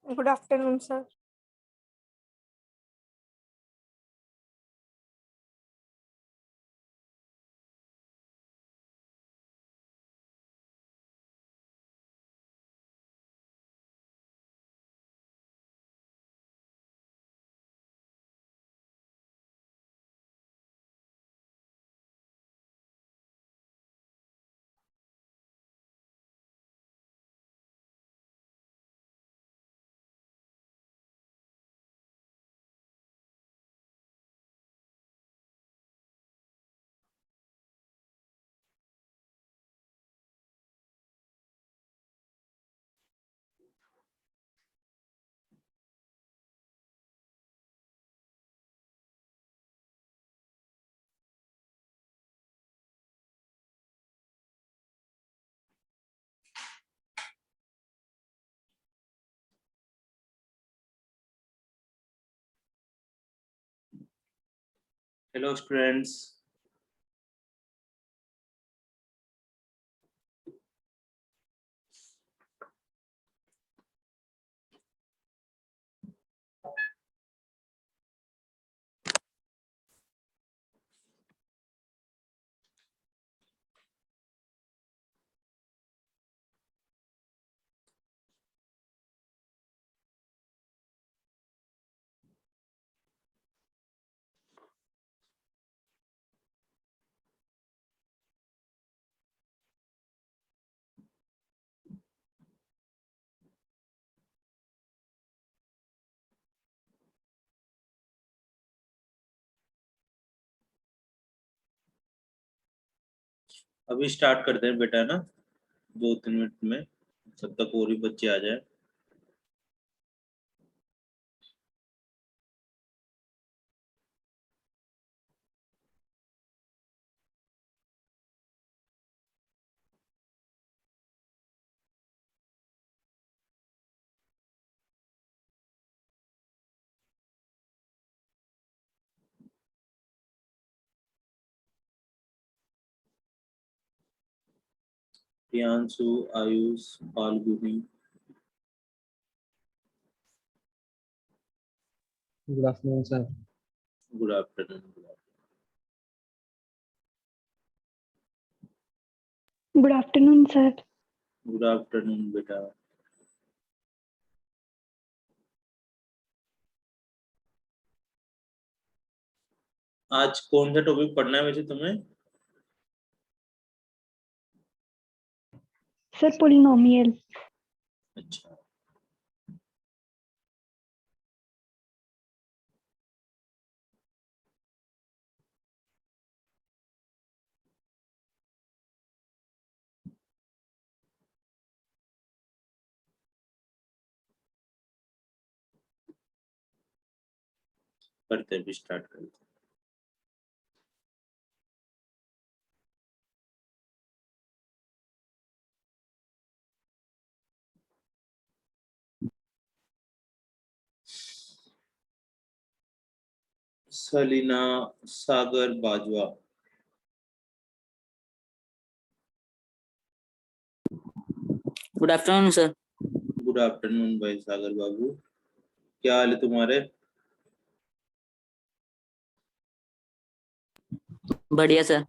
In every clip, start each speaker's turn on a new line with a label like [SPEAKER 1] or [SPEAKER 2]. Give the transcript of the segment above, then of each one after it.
[SPEAKER 1] Good afternoon, sir.
[SPEAKER 2] Hello students. अभी start करते हैं बेटा ना, 2-3 मिनट में जब तक और भी बच्चे आ जाए। Priyanshu, Ayush, Falguni.
[SPEAKER 3] Good afternoon, sir.
[SPEAKER 2] Good afternoon.
[SPEAKER 1] Good afternoon, sir.
[SPEAKER 2] Good afternoon बेटा। आज कौन सा टॉपिक पढ़ना है वैसे तुम्हें?
[SPEAKER 1] Sir, polynomial.
[SPEAKER 2] अच्छा, करते हैं, भी स्टार्ट करते हैं। Salina Sagar Bajwa.
[SPEAKER 4] Good afternoon sir.
[SPEAKER 2] Good afternoon भाई सागर बाबू, क्या हाल है तुम्हारे?
[SPEAKER 4] बढ़िया सर।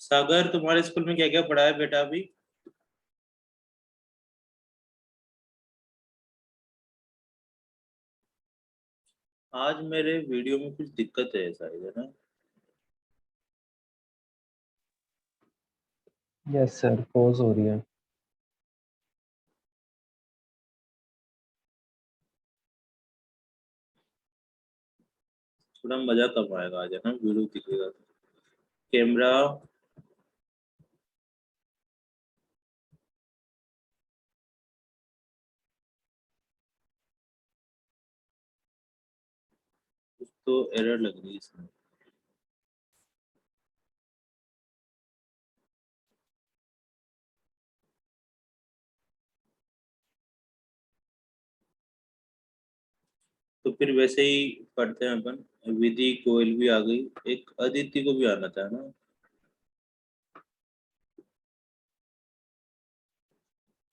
[SPEAKER 2] सागर, तुम्हारे स्कूल में क्या क्या पढ़ा है बेटा अभी? आज मेरे वीडियो में कुछ दिक्कत है शायद, है ना?
[SPEAKER 3] Yes, sir. Pause हो रही है.
[SPEAKER 2] थोड़ा मजा कम आएगा आज, है ना? वीडियो दिखेगा तो। कैमरा। कुछ तो एरर लग रही है इसमें। तो फिर वैसे ही पढ़ते हैं अपन। विधि कोयल भी आ गई, एक अदिति को भी आना था ना।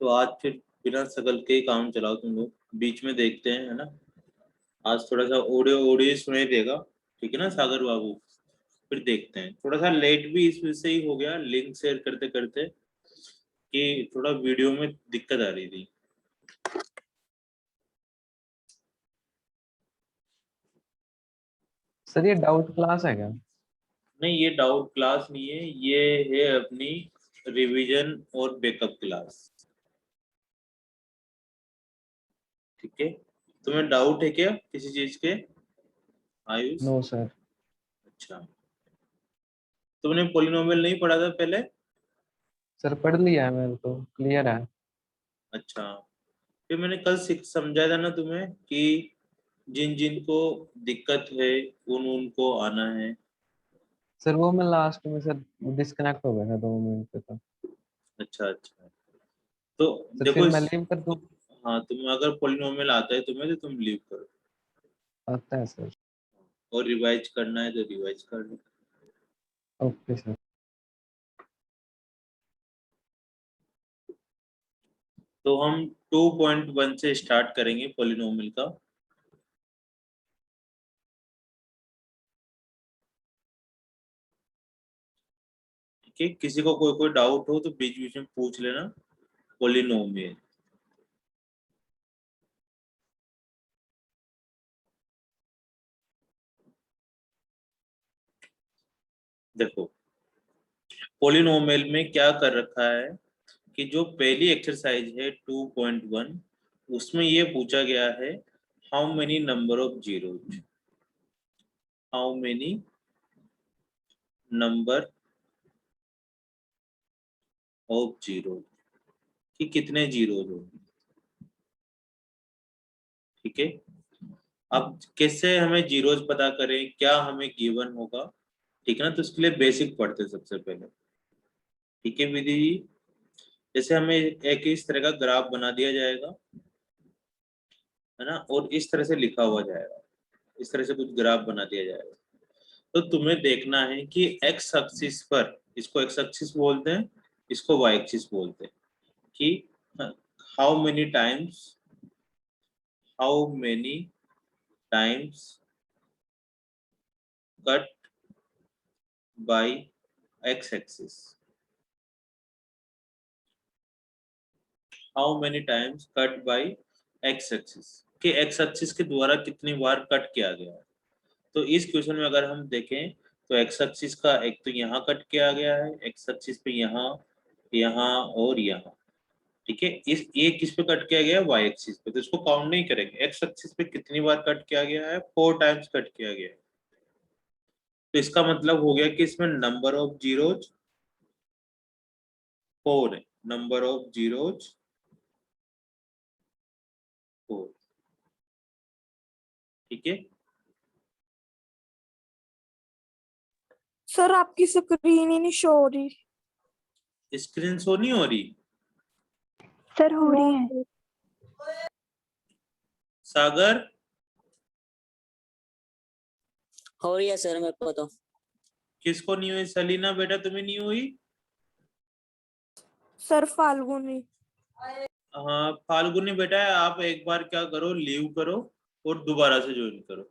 [SPEAKER 2] तो आज फिर बिना शकल के ही काम चलाओ तुम लोग, बीच में देखते हैं, है ना। आज थोड़ा सा ऑडियो ऑडियो सुनाई देगा, ठीक है ना सागर बाबू। फिर देखते हैं, थोड़ा सा लेट भी इस वजह से ही हो गया लिंक शेयर करते करते, कि थोड़ा वीडियो में दिक्कत आ रही थी।
[SPEAKER 3] सर ये डाउट क्लास है क्या?
[SPEAKER 2] नहीं, ये डाउट क्लास नहीं है, ये है अपनी रिवीजन और बैकअप क्लास। ठीक है, तुम्हें डाउट है क्या किसी चीज के आयुष?
[SPEAKER 3] No sir.
[SPEAKER 2] अच्छा, तुमने पॉलिनोमियल नहीं पढ़ा था पहले?
[SPEAKER 3] सर पढ़ लिया है, मेरे तो क्लियर है।
[SPEAKER 2] अच्छा, फिर मैंने कल समझाया था ना तुम्हें कि जिन जिन को दिक्कत है उन उनको आना है।
[SPEAKER 3] सर वो मैं लास्ट में सर डिस्कनेक्ट हो गया था 2 मिनट पे तो।
[SPEAKER 2] अच्छा अच्छा, तो
[SPEAKER 3] सर
[SPEAKER 2] देखो
[SPEAKER 3] फिर मैं लीव कर दूं?
[SPEAKER 2] हाँ, तुम अगर पॉलिनोमियल आता है तुम्हें तो तुम लीव करो,
[SPEAKER 3] आता है सर।
[SPEAKER 2] और रिवाइज करना है तो रिवाइज कर लो।
[SPEAKER 3] Okay sir.
[SPEAKER 2] तो हम 2.1 से स्टार्ट करेंगे पॉलिनोमियल का। ठीक है, किसी को कोई कोई डाउट हो तो बीच बीच में पूछ लेना। पॉलिनोमियल, देखो पॉलिनोमियल में क्या कर रखा है कि जो पहली एक्सरसाइज है 2.1, उसमें ये पूछा गया है how many number of zeros, how many number of zero, कि कितने जीरोज होंगे। ठीक है, अब कैसे हमें जीरोज पता करें, क्या हमें गिवन होगा, ठीक है ना। तो इसके लिए बेसिक पढ़ते हैं सबसे पहले। ठीक है विधि जी, जैसे हमें एक इस तरह का ग्राफ बना दिया जाएगा, है ना, और इस तरह से लिखा हुआ जाएगा, इस तरह से कुछ ग्राफ बना दिया जाएगा। तो तुम्हें देखना है कि एक्स एक्सिस पर, इसको एक्स एक्सिस बोलते हैं, इसको वाई एक्सिस बोलते हैं, कि how many times, how many times cut by x axis, how many times cut by x axis, कि एक्स एक्सिस के द्वारा कितनी बार कट किया गया है। तो इस क्वेश्चन में अगर हम देखें तो एक्स एक्सिस का एक तो यहाँ कट किया गया है, एक्स एक्सिस पे यहाँ, यहाँ और यहाँ। ठीक है, इस ये किस पे कट किया गया है, वाई एक्सिस पे, तो इसको काउंट नहीं करेंगे। एक्स एक्सिस पे कितनी बार कट किया गया है, 4 टाइम्स कट किया गया है। तो इसका मतलब हो गया कि इसमें नंबर ऑफ जीरोज 4 है, नंबर ऑफ जीरोज 4। ठीक है,
[SPEAKER 5] सर आपकी स्क्रीन ही नहीं शो हो रही।
[SPEAKER 2] स्क्रीन शो नहीं हो रही?
[SPEAKER 1] सर हो रही है।
[SPEAKER 2] सागर
[SPEAKER 4] हो रही है सर मेरे को तो।
[SPEAKER 2] किसको नहीं हुई? सलीना बेटा तुम्हें नहीं हुई?
[SPEAKER 5] सर फाल्गुनी।
[SPEAKER 2] हाँ फाल्गुनी बेटा, आप एक बार क्या करो, लीव करो और दोबारा से ज्वाइन करो।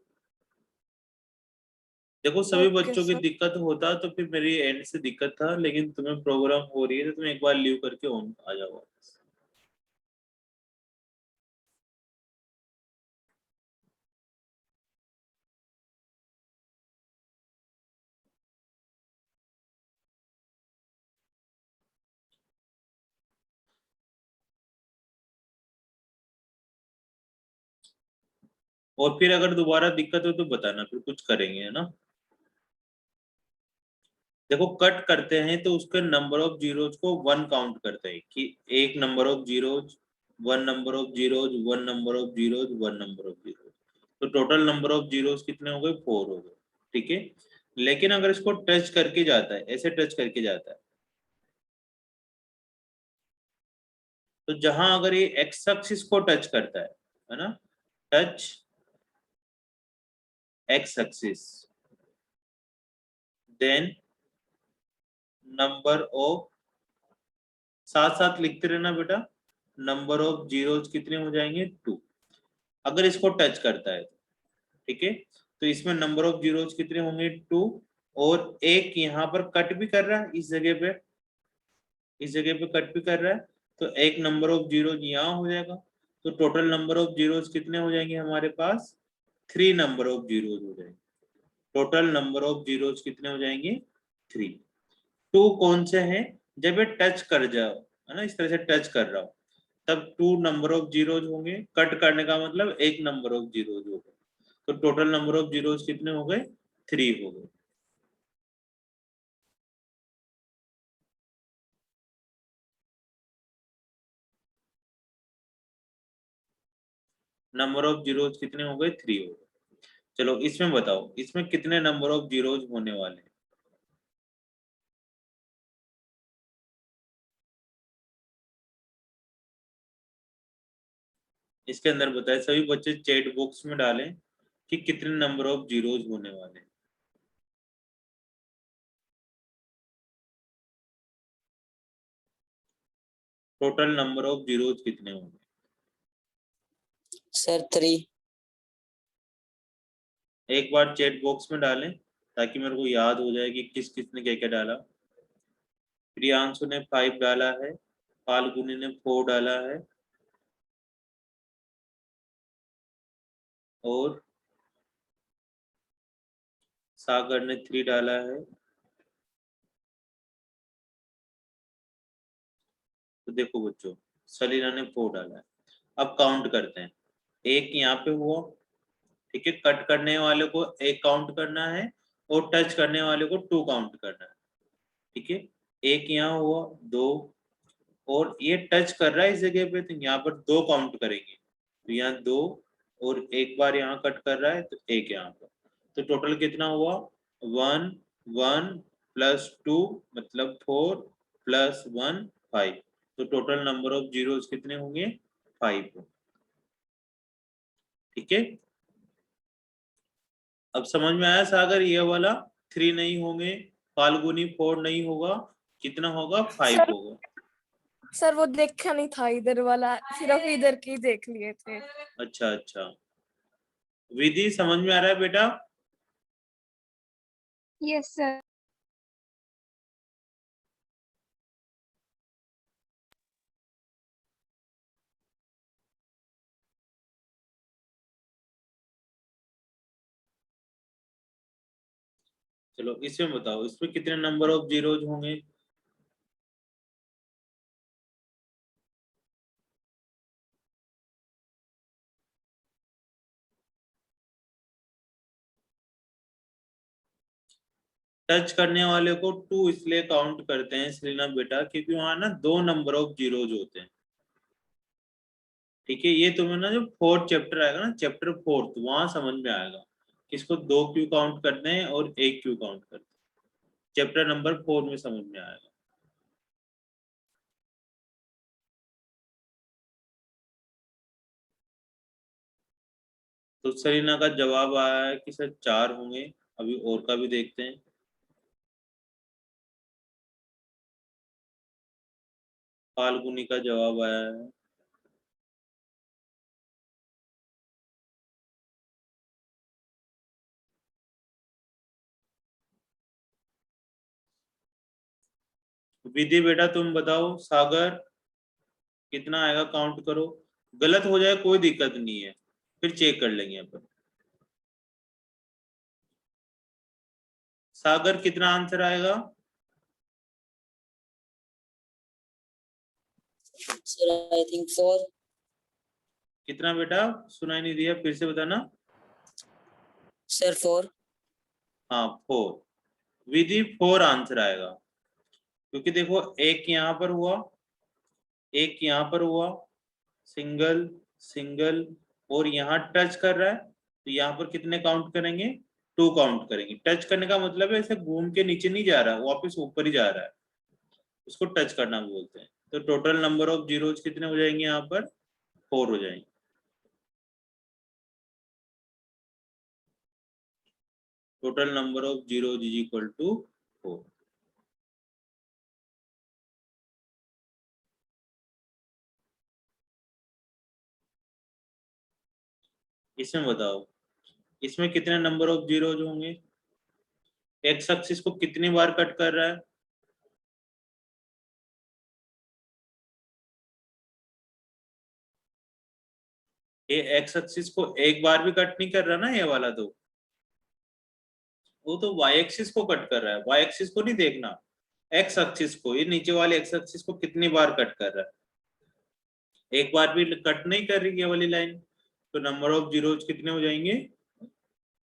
[SPEAKER 2] देखो सभी
[SPEAKER 5] ओके
[SPEAKER 2] बच्चों की
[SPEAKER 5] सर।
[SPEAKER 2] दिक्कत होता तो फिर मेरी एंड से दिक्कत था, लेकिन तुम्हें प्रोग्राम हो रही है तो तुम एक बार लीव करके ऑन आ जाओ। और फिर अगर दोबारा दिक्कत हो तो बताना, फिर कुछ करेंगे, है ना। देखो कट करते हैं तो उसके नंबर ऑफ जीरोज को 1 काउंट करते हैं, कि एक number of zeros, 1 number of zeros, 1 number of zeros, 1 number of zeros. तो टोटल नंबर ऑफ जीरोस कितने हो गए? 4 हो गए। ठीक है, लेकिन अगर इसको टच करके जाता है, ऐसे टच करके जाता है, तो जहां अगर ये एक्स एक्सिस को टच करता है ना, touch x axis, then number of, साथ साथ लिखते रहना बेटा, नंबर ऑफ जीरोस कितने हो जाएंगे? 2। अगर इसको टच करता है तो, ठीक है, तो इसमें नंबर ऑफ जीरोस कितने होंगे? 2। और एक यहाँ पर कट भी कर रहा है, इस जगह पे, इस जगह पे कट भी कर रहा है, तो एक नंबर ऑफ जीरो यहाँ हो जाएगा। तो टोटल नंबर ऑफ जीरोस कितने हो जाएंगे हमारे पास? 3 नंबर ऑफ जीरोस हो जाएंगे। टोटल नंबर ऑफ जीरोस कितने हो जाएंगे? 3। 2 कौन से हैं? जब ये टच कर जाओ, है ना, इस तरह से टच कर रहा हो, तब 2 नंबर ऑफ जीरोस होंगे। कट करने का मतलब एक नंबर ऑफ जीरोस हो गए। तो टोटल नंबर ऑफ जीरोस कितने हो गए? 3 हो गए। नंबर ऑफ जीरोस कितने हो गए? 3 हो गए। चलो इसमें बताओ, इसमें कितने नंबर ऑफ जीरोस होने वाले हैं? इसके अंदर बताए, सभी बच्चे चैट बॉक्स में डालें कि कितने नंबर ऑफ जीरोस होने वाले हैं। टोटल नंबर ऑफ जीरोस कितने होंगे?
[SPEAKER 4] सर 3।
[SPEAKER 2] एक बार चैट बॉक्स में डालें ताकि मेरे को याद हो जाए कि किस किसने क्या क्या डाला। प्रियांशु ने 5 डाला है, फाल्गुनी ने 4 डाला है, और सागर ने 3 डाला है। तो देखो बच्चों, सलीना ने 4 डाला है। अब काउंट करते हैं। एक यहाँ पे हुआ, ठीक है, कट करने वाले को 1 काउंट करना है और टच करने वाले को 2 काउंट करना है। ठीक है, एक यहाँ हुआ, 2, और ये टच कर रहा है इस जगह पे, तो यहाँ पर 2 काउंट करेंगे। तो यहाँ 2, और एक बार यहाँ कट कर रहा है तो 1 यहाँ पर। तो टोटल कितना हुआ? 1 1 प्लस 2 मतलब 4 प्लस 1 5। तो टोटल नंबर ऑफ जीरोस कितने होंगे? 5। ठीक है, अब समझ में आया सागर? ये वाला 3 नहीं होंगे, फाल्गुनी 4 नहीं होगा, कितना होगा? 5
[SPEAKER 5] सर
[SPEAKER 2] होगा।
[SPEAKER 5] सर वो देखा नहीं था इधर वाला, सिर्फ इधर की देख लिए थे।
[SPEAKER 2] अच्छा अच्छा, विधि समझ में आ रहा है बेटा?
[SPEAKER 1] Yes sir.
[SPEAKER 2] चलो इसमें बताओ, इसमें कितने नंबर ऑफ जीरोज होंगे? टच करने वाले को 2 इसलिए काउंट करते हैं सलीना बेटा, क्योंकि वहां ना 2 नंबर ऑफ जीरोज होते हैं। ठीक है, ये तुम्हें ना जो 4th चैप्टर आएगा ना, चैप्टर 4th, वहां समझ में आएगा किसको 2 क्यों काउंट करते हैं और 1 क्यों काउंट करते हैं। चैप्टर नंबर 4 में समझ में आएगा। तो सलीना का जवाब आया है कि सर 4 होंगे। अभी और का भी देखते हैं। फाल्गुनी का जवाब आया है, विधि बेटा तुम बताओ, सागर कितना आएगा? काउंट करो, गलत हो जाए कोई दिक्कत नहीं है, फिर चेक कर लेंगे अपन। सागर कितना आंसर आएगा?
[SPEAKER 4] Sir I think 4।
[SPEAKER 2] कितना बेटा? सुनाई नहीं दिया, फिर से बताना।
[SPEAKER 4] सर 4।
[SPEAKER 2] हाँ 4। विधि 4 आंसर आएगा, क्योंकि देखो एक यहाँ पर हुआ, एक यहाँ पर हुआ, सिंगल सिंगल, और यहाँ टच कर रहा है, तो यहाँ पर कितने काउंट करेंगे, 2 काउंट करेंगे। टच करने का मतलब है ऐसे घूम के नीचे नहीं जा रहा, वापस ऊपर ही जा रहा है, उसको टच करना बोलते हैं। तो टोटल नंबर ऑफ जीरोज कितने हो जाएंगे यहाँ पर, 4 हो जाएंगे। Total number of zeros is equal to 4। इसमें बताओ, इसमें कितने नंबर ऑफ जीरोज होंगे, एक्स एक्सिस को कितनी बार कट कर रहा है, ये एक्स एक्सिस को एक बार भी कट नहीं कर रहा ना, ये वाला तो, वो तो वाई एक्सिस को कट कर रहा है, वाई एक्सिस को नहीं देखना, एक्स एक्सिस को, ये नीचे वाले एक्स एक्सिस को कितनी बार कट कर रहा है, एक बार भी कट नहीं कर रही ये वाली लाइन। तो नंबर ऑफ जीरोज कितने हो जाएंगे,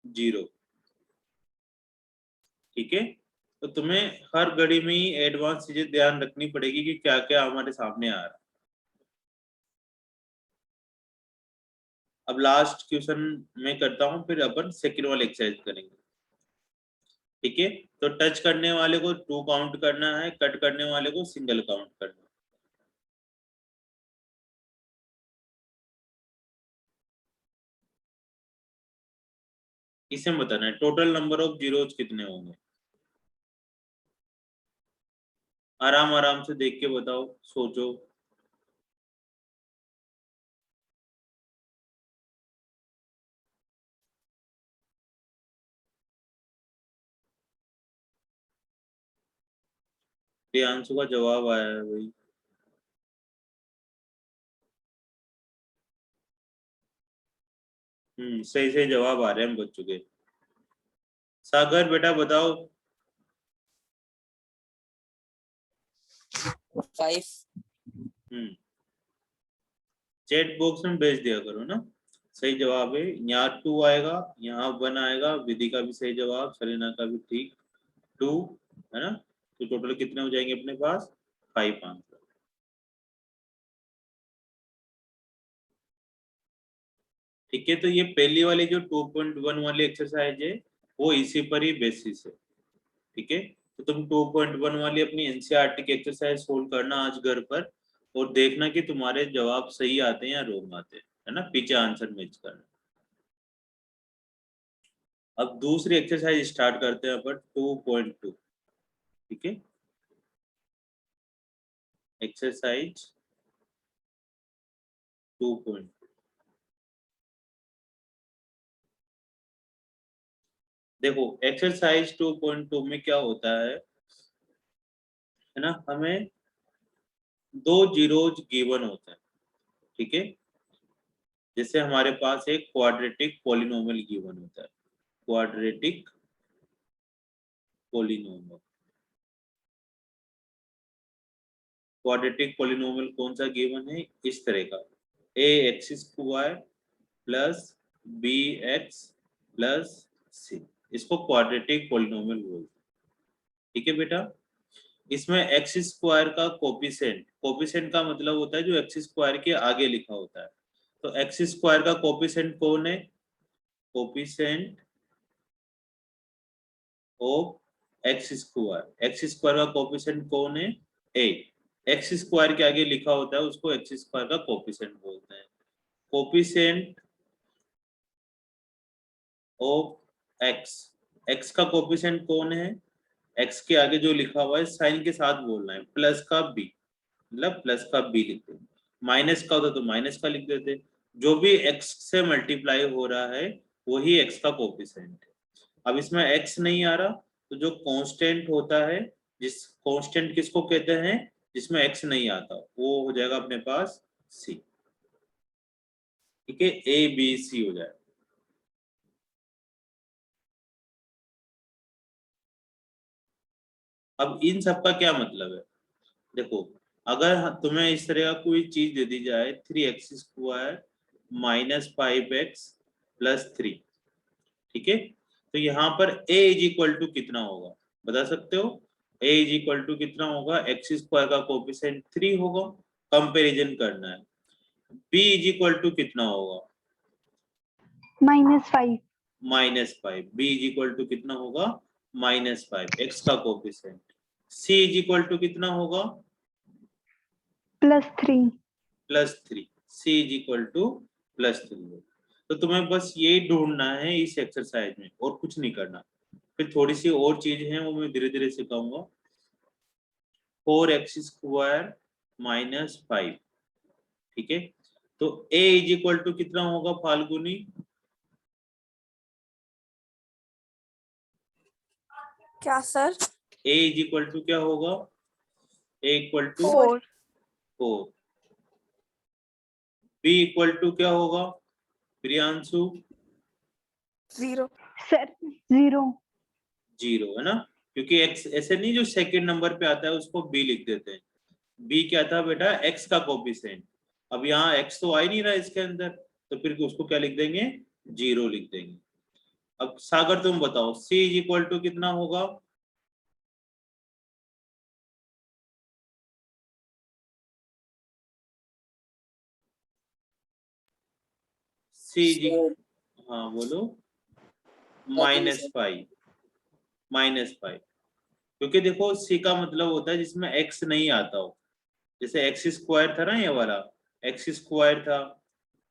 [SPEAKER 2] 0। ठीक है, तो तुम्हें हर घड़ी में ही एडवांस चीजें ध्यान रखनी पड़ेगी कि क्या क्या हमारे सामने आ रहा है। अब लास्ट क्वेश्चन में करता हूं, फिर अपन सेकंड वाले एक्सरसाइज करेंगे। ठीक है, तो टच करने वाले को 2 काउंट करना है, कट करने वाले को सिंगल काउंट करना है। इसे बताना है टोटल नंबर ऑफ जीरोज कितने होंगे। आराम आराम से देख के बताओ, सोचो। प्रियांशु का जवाब आया है भाई। सही सही जवाब आ रहे हैं बच्चों के। सागर बेटा बताओ।
[SPEAKER 4] 5,
[SPEAKER 2] चैट बॉक्स में भेज दिया करो ना। सही जवाब है, यहाँ 2 आएगा, यहाँ 1 आएगा, विधि का भी सही जवाब, सलीना का भी ठीक, 2 है ना। तो टोटल कितने हो जाएंगे अपने पास, 5 आंसर। ठीक है, तो ये पहली वाली जो 2.1 वाली एक्सरसाइज है वो इसी पर ही बेसिस है। ठीक है, तो तुम 2.1 वाली अपनी एनसीईआरटी की एक्सरसाइज सोल्व करना आज घर पर, और देखना कि तुम्हारे जवाब सही आते हैं या रॉन्ग आते हैं, है ना, पीछे आंसर मैच करना। अब दूसरी एक्सरसाइज स्टार्ट करते हैं अपन 2.2। ठीक है, एक्सरसाइज 2.2। देखो एक्सरसाइज 2.2 में क्या होता है ना, हमें 2 जीरोज गिवन होते हैं। ठीक है, जैसे हमारे पास एक क्वाड्रेटिक पॉलिनोमियल गिवन होता है, क्वाड्रेटिक पॉलिनोमियल। क्वाड्रेटिक पॉलिनोमियल कौन सा गिवन है, इस तरह का, A X square plus B X plus C, इसको क्वाड्रेटिक पॉलिनोमियल बोलते हैं। ठीक है बेटा, इसमें एक्स स्क्वायर का कोफिशिएंट, कोफिशिएंट का मतलब होता है जो एक्स स्क्वायर के आगे लिखा होता है। तो एक्स स्क्वायर का कोफिशिएंट कौन है, coefficient of x square, x square का कोफिशिएंट कौन है, ए, एक्स स्क्वायर के आगे लिखा होता है उसको एक्स स्क्वायर का कोफिशिएंट बोलते हैं। कोफिशिएंट ऑफ एक्स, एक्स का कोफिशिएंट कौन है, एक्स के आगे जो लिखा हुआ है साइन के साथ बोलना है, प्लस का बी, मतलब प्लस का बी लिखते हैं, माइनस का होता तो माइनस का लिख देते। जो भी एक्स से मल्टीप्लाई हो रहा है वही एक्स का कोफिशिएंट है। अब इसमें एक्स नहीं आ रहा, तो जो कांस्टेंट होता है, जिस कांस्टेंट किसको कहते हैं, जिसमें एक्स नहीं आता, वो हो जाएगा अपने पास सी। ठीक है, ए बी सी हो जाएगा। अब इन सब का क्या मतलब है, देखो अगर तुम्हें इस तरह का कोई चीज दे दी जाए 3x square minus 5x plus 3, ठीक है, तो यहाँ पर a इज इक्वल टू कितना होगा बता सकते हो, a इज इक्वल टू कितना होगा, एक्स स्क्वायर का कोफिशिएंट 3 होगा, कंपैरिजन करना है। b इज इक्वल टू कितना होगा,
[SPEAKER 1] -5
[SPEAKER 2] -5, b इज इक्वल टू कितना होगा -5, x का coefficient. c is equal to कितना होगा
[SPEAKER 1] +3
[SPEAKER 2] +3, c इज इक्वल टू +3। तो तुम्हें बस यही ढूंढना है इस एक्सरसाइज में, और कुछ नहीं करना। फिर थोड़ी सी और चीज है वो मैं धीरे धीरे सिखाऊंगा। 4x² -5, ठीक है। तो a इज इक्वल टू कितना होगा फाल्गुनी?
[SPEAKER 5] क्या sir?
[SPEAKER 2] a is equal to क्या होगा? a equal to
[SPEAKER 5] 4
[SPEAKER 2] 4। b equal to क्या होगा प्रियांशु?
[SPEAKER 5] 0
[SPEAKER 1] सर 0
[SPEAKER 2] 0 है ना, क्योंकि x ऐसे नहीं जो सेकंड नंबर पे आता है उसको b लिख देते हैं। b क्या था बेटा? x का कोफिशिएंट। अब यहाँ x तो आ ही नहीं रहा इसके अंदर, तो फिर उसको क्या लिख देंगे? 0 लिख देंगे। अब सागर तुम बताओ c इज इक्वल टू कितना होगा? c इज
[SPEAKER 4] Sir,
[SPEAKER 2] हाँ बोलो।
[SPEAKER 4] nothing, sir.
[SPEAKER 2] -5, क्योंकि देखो c का मतलब होता है जिसमें x नहीं आता हो। जैसे x² था ना, ये वाला x² था,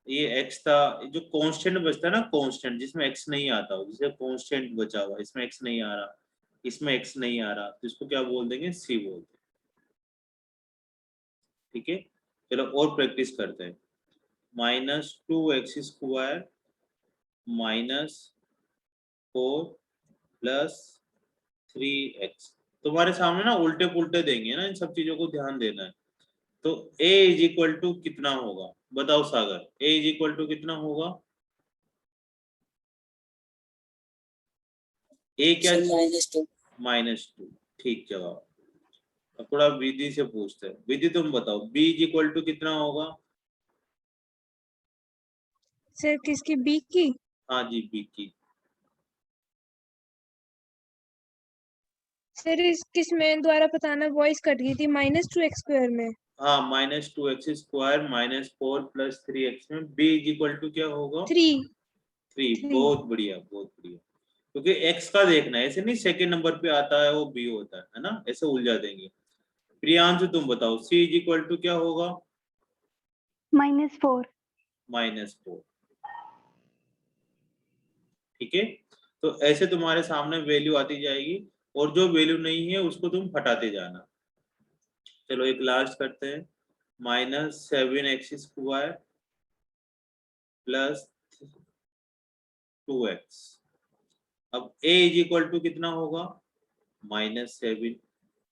[SPEAKER 2] ये x था। जो कांस्टेंट बचता है ना, कांस्टेंट जिसमें x नहीं आता हो, जैसे कांस्टेंट बचा हुआ, इसमें x नहीं आ रहा, इसमें x नहीं आ रहा, तो इसको क्या बोल देंगे? c बोल देंगे। ठीक है, चलो और प्रैक्टिस करते हैं। -2x² -4 + 3x। तुम्हारे सामने ना उल्टे पुल्टे देंगे ना, इन सब चीजों को ध्यान देना है। तो a इज इक्वल टू कितना होगा? बताओ सागर, a इज इक्वल टू कितना होगा? a क्या?
[SPEAKER 4] Sir, -2.
[SPEAKER 2] -2, ठीक जवाब। अब थोड़ा विधि से पूछते हैं। विधि तुम बताओ b इज इक्वल टू कितना होगा?
[SPEAKER 6] सर किसकी बी की?
[SPEAKER 2] हाँ जी, b की।
[SPEAKER 6] सर इस किस में द्वारा बताना, वॉइस कट गई थी। -2x² में।
[SPEAKER 2] हाँ, -2x² -4 + 3x में b इज इक्वल टू क्या होगा?
[SPEAKER 6] 3।
[SPEAKER 2] 3। बहुत बढ़िया, बहुत बढ़िया। क्योंकि x का देखना है, ऐसे नहीं सेकंड नंबर पे आता है वो b होता है ना, ऐसे उलझा देंगे। प्रियांशु तुम बताओ c इज इक्वल टू क्या होगा?
[SPEAKER 1] -4
[SPEAKER 2] -4, ठीक है। तो ऐसे तुम्हारे सामने वैल्यू आती जाएगी, और जो वैल्यू नहीं है उसको तुम हटाते जाना। चलो एक लास्ट करते हैं। -7x² + 2x। अब a इज इक्वल टू कितना होगा? -7।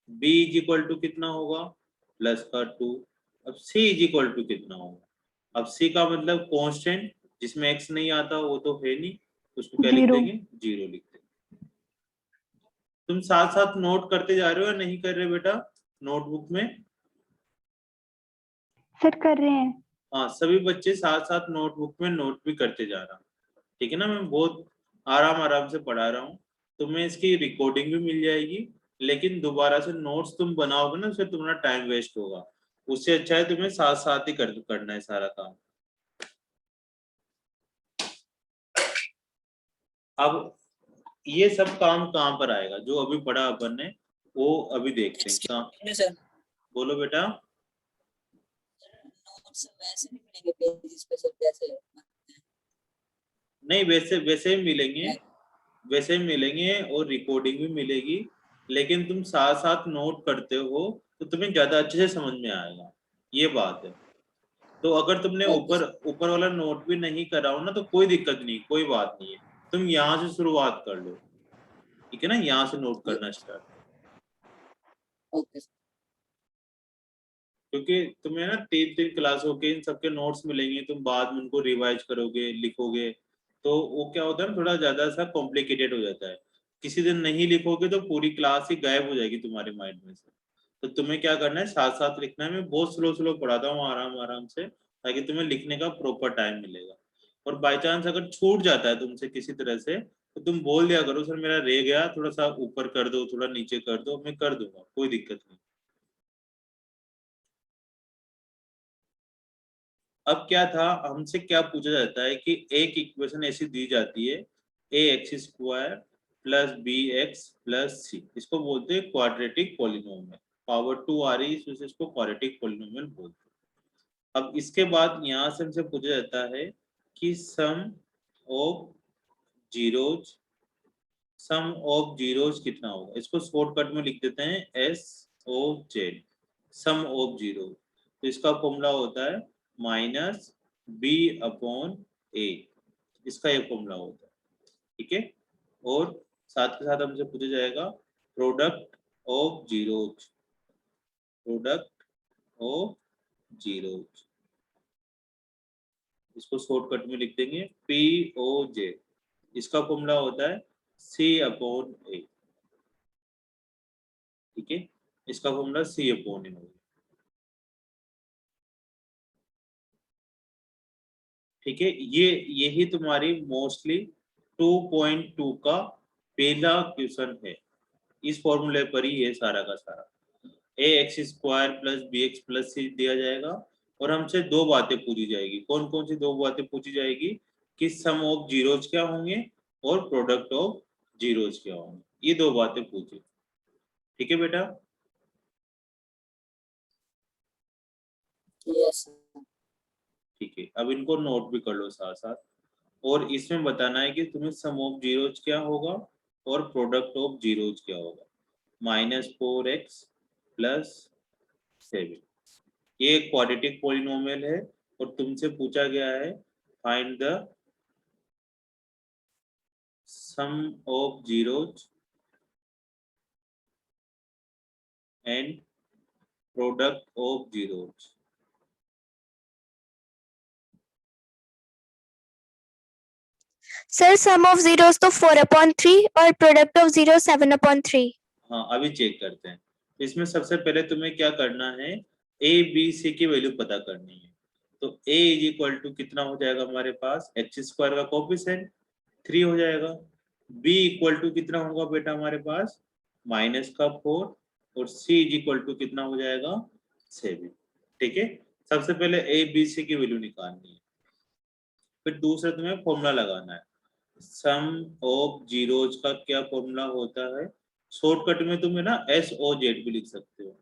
[SPEAKER 2] b इज इक्वल टू कितना होगा? +2। अब c इज इक्वल टू कितना होगा? अब c का मतलब कांस्टेंट, जिसमें x नहीं आता वो तो है नहीं, उसको क्या लिख
[SPEAKER 1] 0
[SPEAKER 2] देंगे? 0 लिख देंगे। तुम साथ साथ नोट करते जा रहे हो या नहीं कर रहे बेटा नोटबुक में?
[SPEAKER 1] सर कर रहे हैं।
[SPEAKER 2] हाँ, सभी बच्चे साथ साथ नोटबुक में नोट भी करते जा रहा, ठीक है ना। मैं बहुत आराम आराम से पढ़ा रहा हूँ। तुम्हें इसकी रिकॉर्डिंग भी मिल जाएगी, लेकिन दोबारा से नोट्स तुम बनाओगे ना, उससे तुम्हारा टाइम वेस्ट होगा। उससे अच्छा है तुम्हें साथ साथ ही करना है सारा काम। अब ये सब काम कहाँ पर आएगा? जो अभी पढ़ा अपन ने वो अभी देखते हैं कहाँ।
[SPEAKER 4] Excuse me, sir.
[SPEAKER 2] बोलो बेटा।
[SPEAKER 4] Notes वैसे नहीं मिलेंगे पेजेस पे, सर कैसे?
[SPEAKER 2] नहीं, वैसे वैसे ही मिलेंगे, वैसे ही मिलेंगे, और रिकॉर्डिंग भी मिलेगी। लेकिन तुम साथ साथ नोट करते हो तो तुम्हें ज्यादा अच्छे से समझ में आएगा, ये बात है। तो अगर तुमने
[SPEAKER 4] Okay,
[SPEAKER 2] ऊपर ऊपर वाला नोट भी नहीं करा हो ना, तो कोई दिक्कत नहीं, कोई बात नहीं है। तुम यहाँ से शुरुआत कर लो, ठीक है ना, यहाँ से नोट करना स्टार्ट।
[SPEAKER 4] okay, sir.
[SPEAKER 2] क्योंकि तुम्हें ना 3 3 क्लासों के इन सबके नोट्स मिलेंगे, तुम बाद में उनको रिवाइज करोगे, लिखोगे, तो वो क्या होता है ना, थोड़ा ज्यादा सा कॉम्प्लिकेटेड हो जाता है। किसी दिन नहीं लिखोगे तो पूरी क्लास ही गायब हो जाएगी तुम्हारे माइंड में से। तो तुम्हें क्या करना है, साथ साथ लिखना है। मैं बहुत स्लो स्लो पढ़ाता हूँ, आराम आराम से, ताकि तुम्हें लिखने का प्रॉपर टाइम मिलेगा। और बाई चांस अगर छूट जाता है तुमसे किसी तरह से, तो तुम बोल दिया करो, सर मेरा रह गया, थोड़ा सा ऊपर कर दो, थोड़ा नीचे कर दो, मैं कर दूंगा, कोई दिक्कत नहीं। अब क्या था, हमसे क्या पूछा जाता है कि एक इक्वेशन ऐसी दी जाती है A X square plus B X plus C, इसको बोलते हैं क्वाड्रेटिक पॉलिनोमियल, पावर 2 आ रही है इसको क्वाड्रेटिक पॉलिनोमियल बोलते हैं। अब इसके बाद यहाँ से हमसे पूछा जाता है कि sum of zeros, sum of zeros कितना होगा, इसको शॉर्टकट में लिख देते हैं S O Z, sum of zero. तो इसका फॉर्मूला होता है माइनस बी अपॉन ए, इसका एक फॉर्मूला होता है, ठीक है। और साथ के साथ हमसे पूछा जाएगा product of zeros, product of zeros, इसको शॉर्टकट में लिख देंगे पी ओ जे, इसका फॉर्मूला होता है सी अपॉन ए, ठीक है, इसका फॉर्मूला सी अपॉन ए होगा, ठीक है। यही तुम्हारी मोस्टली 2.2 का पहला क्वेश्चन है, इस फॉर्मूले पर ही है सारा का सारा। A X square plus B X plus C दिया जाएगा और हमसे दो बातें पूछी जाएगी। कौन कौन सी दो बातें पूछी जाएगी कि सम ऑफ जीरोज क्या होंगे और प्रोडक्ट ऑफ जीरोज क्या होंगे, ये दो बातें पूछी, ठीक है बेटा।
[SPEAKER 4] यस
[SPEAKER 2] ठीक है, अब इनको नोट भी कर लो साथ साथ, और इसमें बताना है कि तुम्हें सम ऑफ जीरोज क्या होगा और प्रोडक्ट ऑफ जीरोज क्या होगा। -4x प्लस 7, ये एक क्वाड्रेटिक पॉलिनोमियल है और तुमसे पूछा गया है find the sum of zeros and product of zeros.
[SPEAKER 5] Sir sum of zeros तो 4/3 और प्रोडक्ट ऑफ जीरो 7/3।
[SPEAKER 2] हाँ, अभी चेक करते हैं। इसमें सबसे पहले तुम्हें क्या करना है, ए बी सी की वैल्यू पता करनी है। तो a इज इक्वल टू कितना हो जाएगा हमारे पास, एक्स स्क्वायर का कोफिशिएंट 3 हो जाएगा। b इक्वल टू कितना होगा बेटा हमारे पास, -4, और c इज इक्वल टू कितना हो जाएगा 7, ठीक है। सबसे पहले a b c की वैल्यू निकालनी है, फिर दूसरा तुम्हें फॉर्मूला लगाना है। सम ऑफ जीरोज का क्या फॉर्मूला होता है, शॉर्टकट में तुम्हें ना एस ओ जेड भी लिख सकते हो।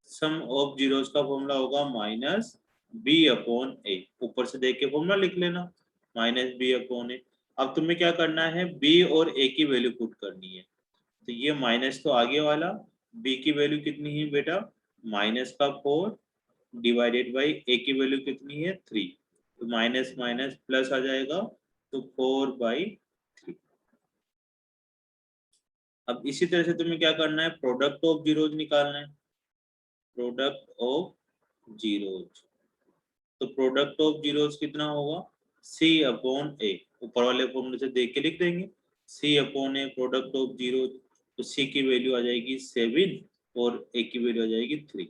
[SPEAKER 2] सम ऑफ जीरोज का फॉर्मूला होगा माइनस बी अपॉन ए, ऊपर से देख के फॉर्मूला लिख लेना, माइनस बी अपॉन ए। अब तुम्हें क्या करना है, बी और ए की वैल्यू पुट करनी है। तो ये माइनस तो आगे वाला, बी की वैल्यू कितनी है बेटा, -4 डिवाइडेड बाई ए की वैल्यू कितनी है 3, तो माइनस माइनस प्लस आ जाएगा, तो 4/3। अब इसी तरह से तुम्हें क्या करना है, प्रोडक्ट ऑफ जीरोज निकालना है, प्रोडक्ट ऑफ जीरोज। तो प्रोडक्ट ऑफ जीरोज कितना होगा, सी अपॉन ए, ऊपर वाले फॉर्मूले से देख के लिख देंगे, C upon A product of zeros. तो सी की वैल्यू आ जाएगी 7 और ए की वैल्यू आ जाएगी 3,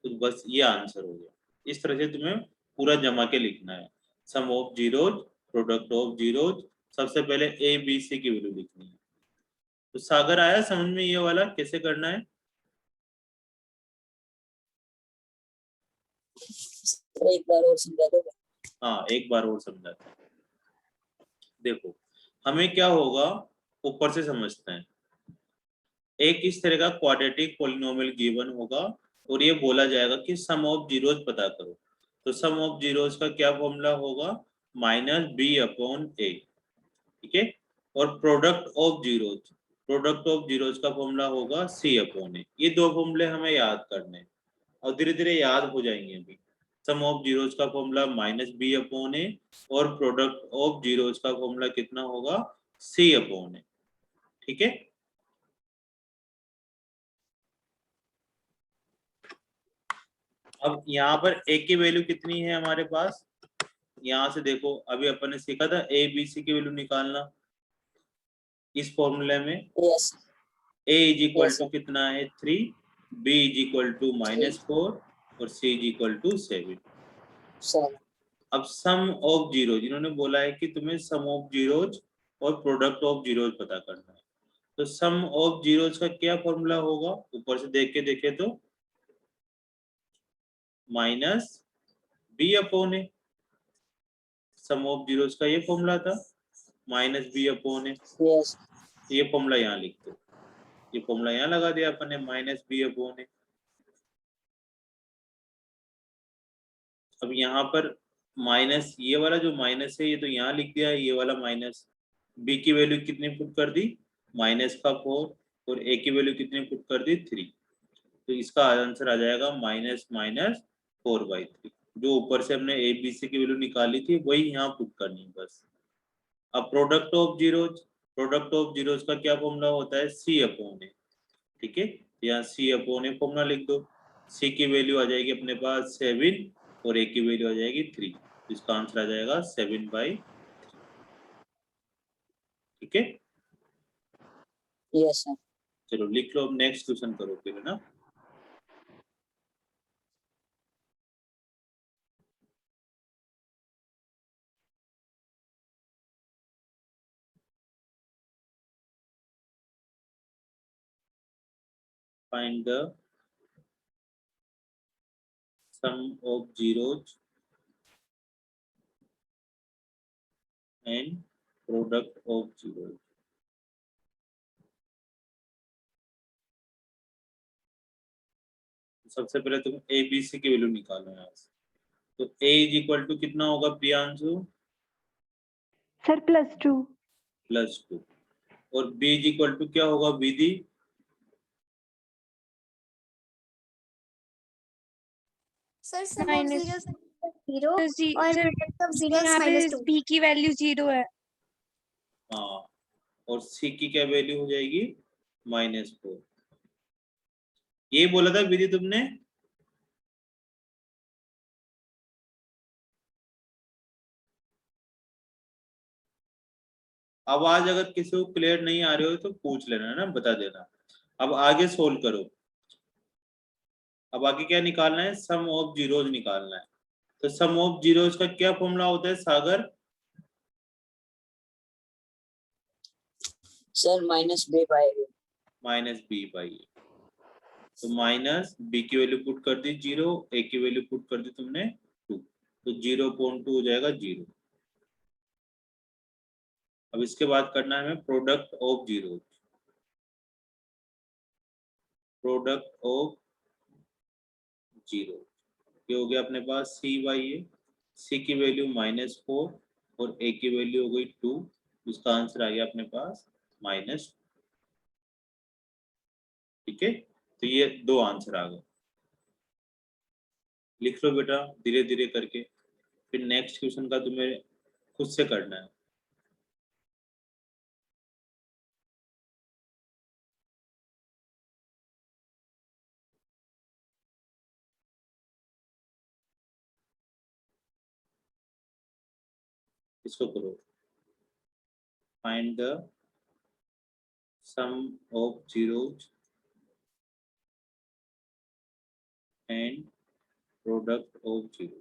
[SPEAKER 2] तो बस ये आंसर हो गया। इस तरह से तुम्हें पूरा जमा के लिखना है, sum of zeros, product of zeros, सबसे पहले ए बी सी की वैल्यू लिखनी है। तो सागर आया समझ में ये वाला कैसे करना है?
[SPEAKER 4] एक बार और समझा दो।
[SPEAKER 2] हाँ, एक बार और समझाते हैं। देखो हमें क्या होगा, ऊपर से समझते हैं। एक इस तरह का क्वाड्रेटिक पॉलिनोमियल गिवन होगा और ये बोला जाएगा कि सम ऑफ जीरोज पता करो। तो सम ऑफ जीरोज का क्या फॉर्मूला होगा, -b अपॉन ए, ठीक है। और product of zeros, product of zeros का फॉर्मूला होगा c अपॉन ए। ये दो फॉर्मूले हमें याद करने हैं और धीरे धीरे याद हो जाएंगे। अभी सम ऑफ जीरोज का फॉर्मूला -b अपॉन ए और प्रोडक्ट ऑफ जीरोज का फॉर्मूला कितना होगा, c अपॉन ए, ठीक है। अब यहाँ पर a की वैल्यू कितनी है हमारे पास, यहाँ से देखो अभी अपन ने सीखा था a b c की वैल्यू निकालना इस फॉर्मूले में।
[SPEAKER 4] Yes
[SPEAKER 2] a is equal
[SPEAKER 4] Yes,
[SPEAKER 2] to कितना है 3, b इज इक्वल टू -4 और c is equal to 7।
[SPEAKER 4] Sir
[SPEAKER 2] अब सम ऑफ जीरो, जिन्होंने बोला है कि तुम्हें सम ऑफ जीरोज और प्रोडक्ट ऑफ जीरोज पता करना है। तो सम ऑफ जीरोज का क्या फॉर्मूला होगा, ऊपर से देख के देखे तो -b upon a, sum of zeros का ये फॉर्मूला था minus b upon a,
[SPEAKER 4] yes
[SPEAKER 2] ये फॉर्मूला यहाँ लिख दो, ये फॉर्मूला यहाँ लगा दिया अपन ने माइनस बी अपॉन ए। अब यहाँ पर माइनस ये वाला जो माइनस है ये तो यहाँ लिख दिया है, ये वाला माइनस, बी की वैल्यू कितनी पुट कर दी माइनस का 4 और ए की वैल्यू कितनी पुट कर दी 3, तो इसका आंसर आ जाएगा माइनस माइनस 4/3। जो ऊपर से हमने ए बी सी की वैल्यू निकाली थी वही यहाँ पुट करनी है बस। अब product of zeros, product of zeros का क्या फॉर्मूला होता है सी अपॉन ए, ठीक है, यहाँ सी अपॉन ए फॉर्मूला लिख दो, सी की वैल्यू आ जाएगी अपने पास 7 और ए की वैल्यू आ जाएगी 3, इसका आंसर आ जाएगा 7/3, ठीक है।
[SPEAKER 4] Yes sir.
[SPEAKER 2] चलो लिख लो, अब नेक्स्ट क्वेश्चन करो फिर, है ना। Find the sum of zeros and product of zeros। सबसे पहले तुम ए बी सी की वैल्यू निकालो यहाँ से, तो a इज इक्वल टू कितना होगा प्रियांशु
[SPEAKER 1] सर +2
[SPEAKER 2] +2 और b इज इक्वल टू क्या होगा Vidhi
[SPEAKER 7] sir sum of
[SPEAKER 6] Minus-
[SPEAKER 7] zeros 0
[SPEAKER 6] जी-
[SPEAKER 7] और
[SPEAKER 6] सर,
[SPEAKER 7] प्रोडक्ट ऑफ जीरोस
[SPEAKER 6] यहाँ पे
[SPEAKER 7] -2।
[SPEAKER 6] b की वैल्यू 0 है।
[SPEAKER 2] हाँ, और c की क्या वैल्यू हो जाएगी -4। ये बोला था विधि तुमने, आवाज अगर किसी को क्लियर नहीं आ रही हो तो पूछ लेना, है ना, बता देना। अब आगे सोल्व करो, अब आगे क्या निकालना है सम ऑफ जीरोज निकालना है, तो सम ऑफ जीरोज का क्या फॉर्मूला होता है सागर
[SPEAKER 4] सर माइनस बी बाय ए।
[SPEAKER 2] -b/a, तो माइनस बी की वैल्यू पुट कर दी 0, ए की वैल्यू पुट कर दी तुमने 2, तो 0.2 हो जाएगा 0। अब इसके बाद करना है हमें product of zero, product of zero, ये हो गया अपने पास c/a, c की वैल्यू -4 और a की वैल्यू हो गई 2, इसका आंसर आ गया अपने पास -2, ठीक है। तो ये दो आंसर आ गए, लिख लो बेटा धीरे धीरे करके, फिर नेक्स्ट क्वेश्चन का तुम्हें खुद से करना है। इसको करो, find the sum of zeros and product of zero.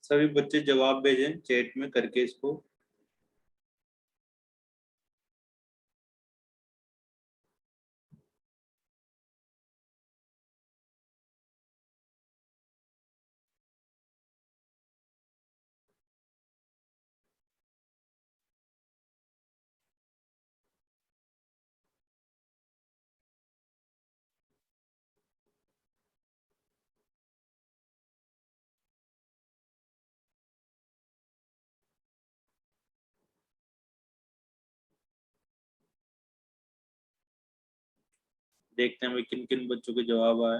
[SPEAKER 2] सभी बच्चे जवाब भेजें चैट में करके इसको। देखते हैं किन किन बच्चों के जवाब आए।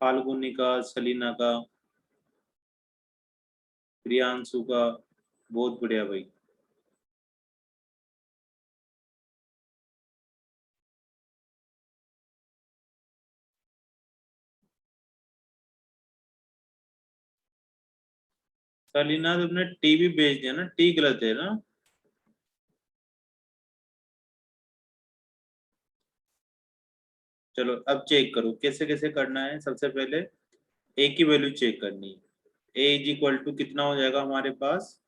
[SPEAKER 2] फाल्गुनी का, सलीना का, प्रियांशु का, बहुत बढ़िया भाई। सलीना तुमने टी भी भेज दिया ना, टी गलत है ना। चलो अब चेक करो कैसे कैसे करना है। सबसे पहले ए की वैल्यू चेक करनी है। ए इज इक्वल टू कितना हो जाएगा हमारे पास,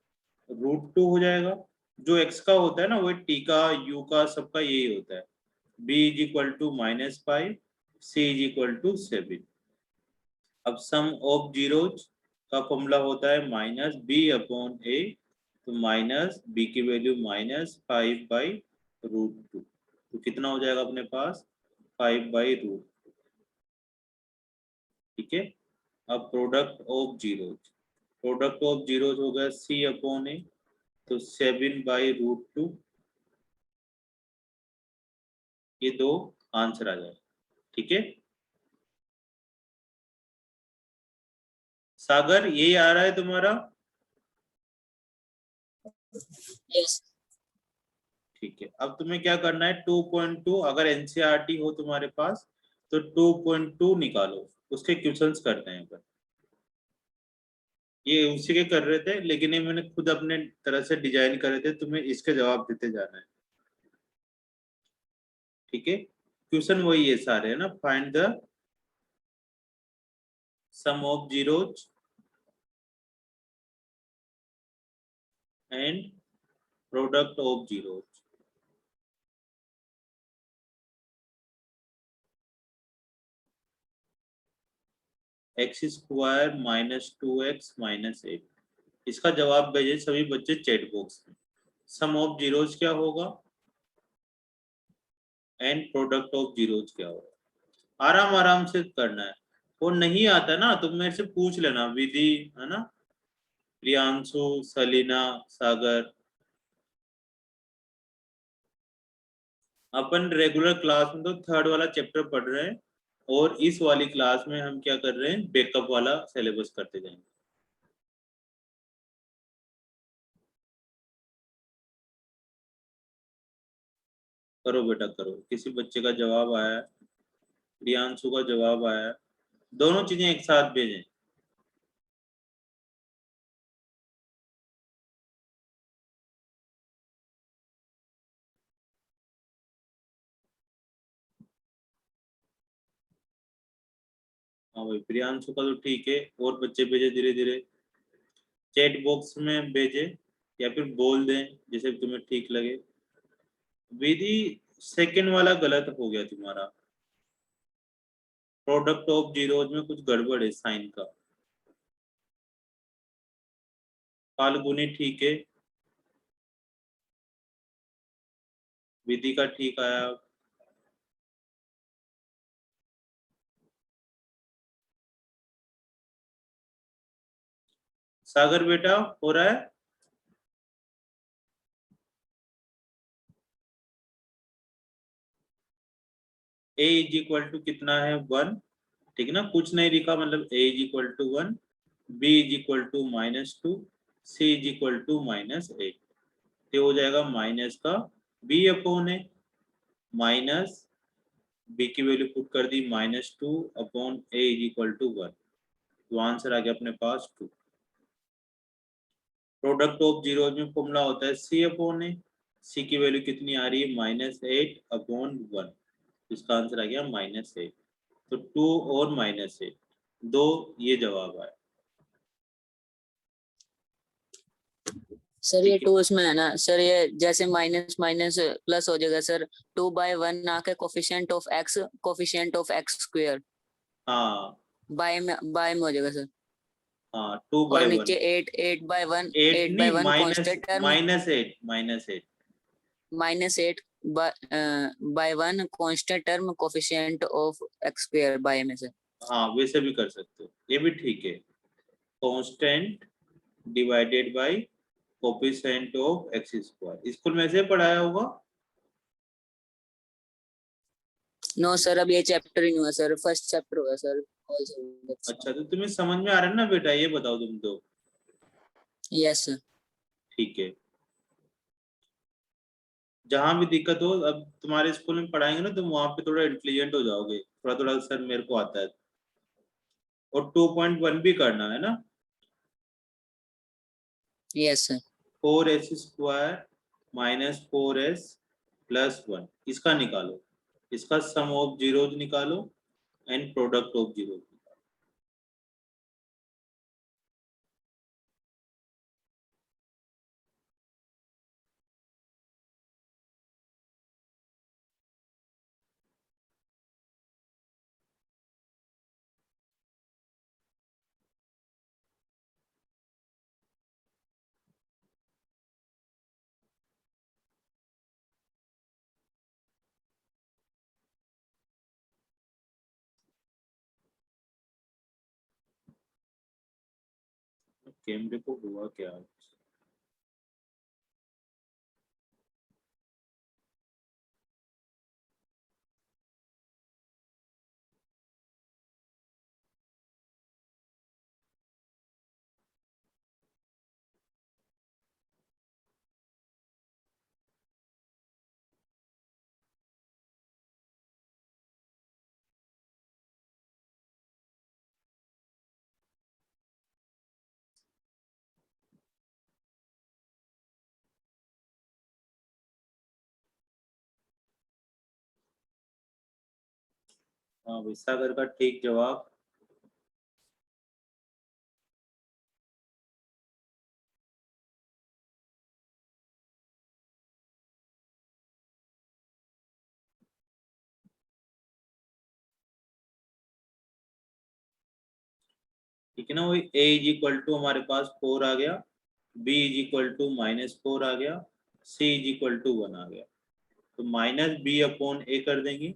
[SPEAKER 2] √2 हो जाएगा। जो एक्स का होता है ना वो टी का, यू का, सबका यही होता है। B is equal to -5, c is equal to 7। अब सम ऑफ जीरोज का फॉर्मूला होता है -b/a, तो माइनस बी की वैल्यू -5/√2, तो कितना हो जाएगा अपने पास 5/√2। ठीक है। अब प्रोडक्ट ऑफ जीरोज हो गया c/a, तो 7/√2। ये दो आंसर आ जाए। ठीक है सागर, यही आ रहा है तुम्हारा?
[SPEAKER 4] यस
[SPEAKER 2] ठीक है। अब तुम्हें क्या करना है, 2.2 अगर एनसीईआरटी हो तुम्हारे पास तो 2.2 निकालो, उसके क्वेश्चंस करते हैं पर। ये उसी के कर रहे थे लेकिन ये मैंने खुद अपने तरह से डिजाइन करे थे, तुम्हें इसके जवाब देते जाना है। ठीक है, क्वेश्चन वही है सारे, है ना। Find the sum of zeros and product of zeros. x² -2x -8। इसका जवाब भेजे सभी बच्चे चैट बॉक्स में। सम ऑफ जीरोज क्या होगा एंड प्रोडक्ट ऑफ जीरोज क्या होगा, आराम आराम से करना है। और नहीं आता ना तो मेरे से पूछ लेना, विधि, है ना, प्रियांशु, सलीना, सागर। अपन रेगुलर क्लास में तो थर्ड वाला चैप्टर पढ़ रहे हैं और इस वाली क्लास में हम क्या कर रहे हैं, बैकअप वाला सिलेबस करते जाएंगे। करो बेटा करो। किसी बच्चे का जवाब आया है? प्रियांशु का जवाब आया है। दोनों चीजें एक साथ भेजें। हाँ भाई, प्रियांशु का तो ठीक है, और बच्चे भेजे धीरे धीरे, चैट बॉक्स में भेजे या फिर बोल दें जैसे तुम्हें ठीक लगे। विधि सेकंड वाला गलत हो गया तुम्हारा, प्रोडक्ट ऑफ जीरोज में कुछ गड़बड़ है साइन का। फाल्गुनी ठीक है, विधि का ठीक आया। सागर बेटा हो रहा है? a इज इक्वल टू कितना है 1, ठीक है ना, कुछ नहीं लिखा मतलब a is equal to 1, b is equal to -2, c is equal to -8। ये हो जाएगा माइनस का b/a, माइनस b की वैल्यू पुट कर दी -2/a इज इक्वल टू 1, तो आंसर आ गया अपने पास 2। प्रोडक्ट ऑफ जीरोज में फॉर्मूला होता है c/a, c की वैल्यू कितनी आ रही है -8/1, इसका आंसर आ गया -8। तो 2 और -8, दो ये जवाब आया।
[SPEAKER 4] सर, ये 2 इसमें है ना सर, ये जैसे माइनस माइनस प्लस हो जाएगा सर। 2/1 आके कोफिशिएंट ऑफ x²।
[SPEAKER 2] हाँ
[SPEAKER 4] बाय में हो जाएगा सर।
[SPEAKER 2] हाँ,
[SPEAKER 4] और
[SPEAKER 2] 2/1,
[SPEAKER 4] नीचे 8/1
[SPEAKER 2] 8 नहीं,
[SPEAKER 4] constant term
[SPEAKER 2] -8
[SPEAKER 4] -8/1 constant term coefficient of x² by में सर।
[SPEAKER 2] हाँ वैसे भी कर सकते हो, ये भी ठीक है। Constant divided by coefficient of x², school में से पढ़ाया होगा।
[SPEAKER 4] नो सर, अब ये चैप्टर ही नहीं हुआ सर, फर्स्ट चैप्टर हुआ सर।
[SPEAKER 2] अच्छा, तो तुम्हें समझ में आ रहा है ना बेटा, ये बताओ तुम तो।
[SPEAKER 4] Yes sir.
[SPEAKER 2] ठीक है, जहां भी दिक्कत हो, अब तुम्हारे स्कूल में पढ़ाएंगे ना तुम वहां पे थोड़ा इंटेलिजेंट हो जाओगे, थोड़ा थोड़ा सर मेरे को आता है। और 2.1 भी करना है ना।
[SPEAKER 4] Yes sir.
[SPEAKER 2] 4s square minus 4s plus 1 इसका निकालो, इसका सम ऑफ जीरोज निकालो एंड प्रोडक्ट ऑफ जीरोज निकालो। कैमरे को हुआ क्या? हाँ भाई, सागर का ठीक जवाब। ठीक है ना, वही a इज इक्वल टू हमारे पास 4 आ गया, b इज इक्वल टू -4 आ गया, c इज इक्वल टू 1 आ गया। तो माइनस बी अपॉन ए कर देंगे।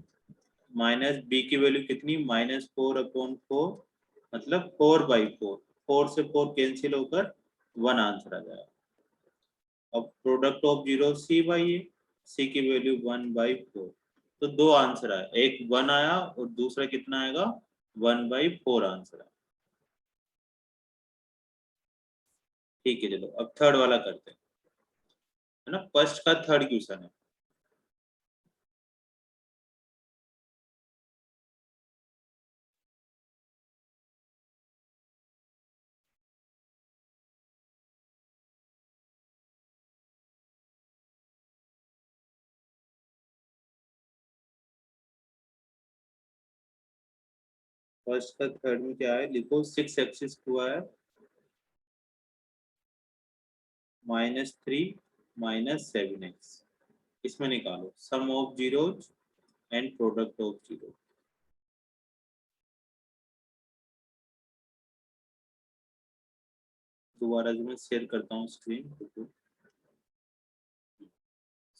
[SPEAKER 2] माइनस बी की वैल्यू कितनी, -4 अपॉन 4 मतलब 4/4। 4 से 4 कैंसिल होकर 1 आंसर आ जाएगा। अब product of zero C by A, C की वैल्यू 1/4। तो दो आंसर आया, एक 1 आया और दूसरा कितना आएगा 1/4 आंसर आया। ठीक है, चलो अब थर्ड वाला करते हैं, है ना। फर्स्ट का थर्ड क्वेश्चन है। फर्स्ट का थर्ड में क्या है, लिखो 6x स्क्वायर -3 -7x, इसमें निकालो sum of zeros and product of zero. दोबारा जो मैं शेयर करता हूँ screen,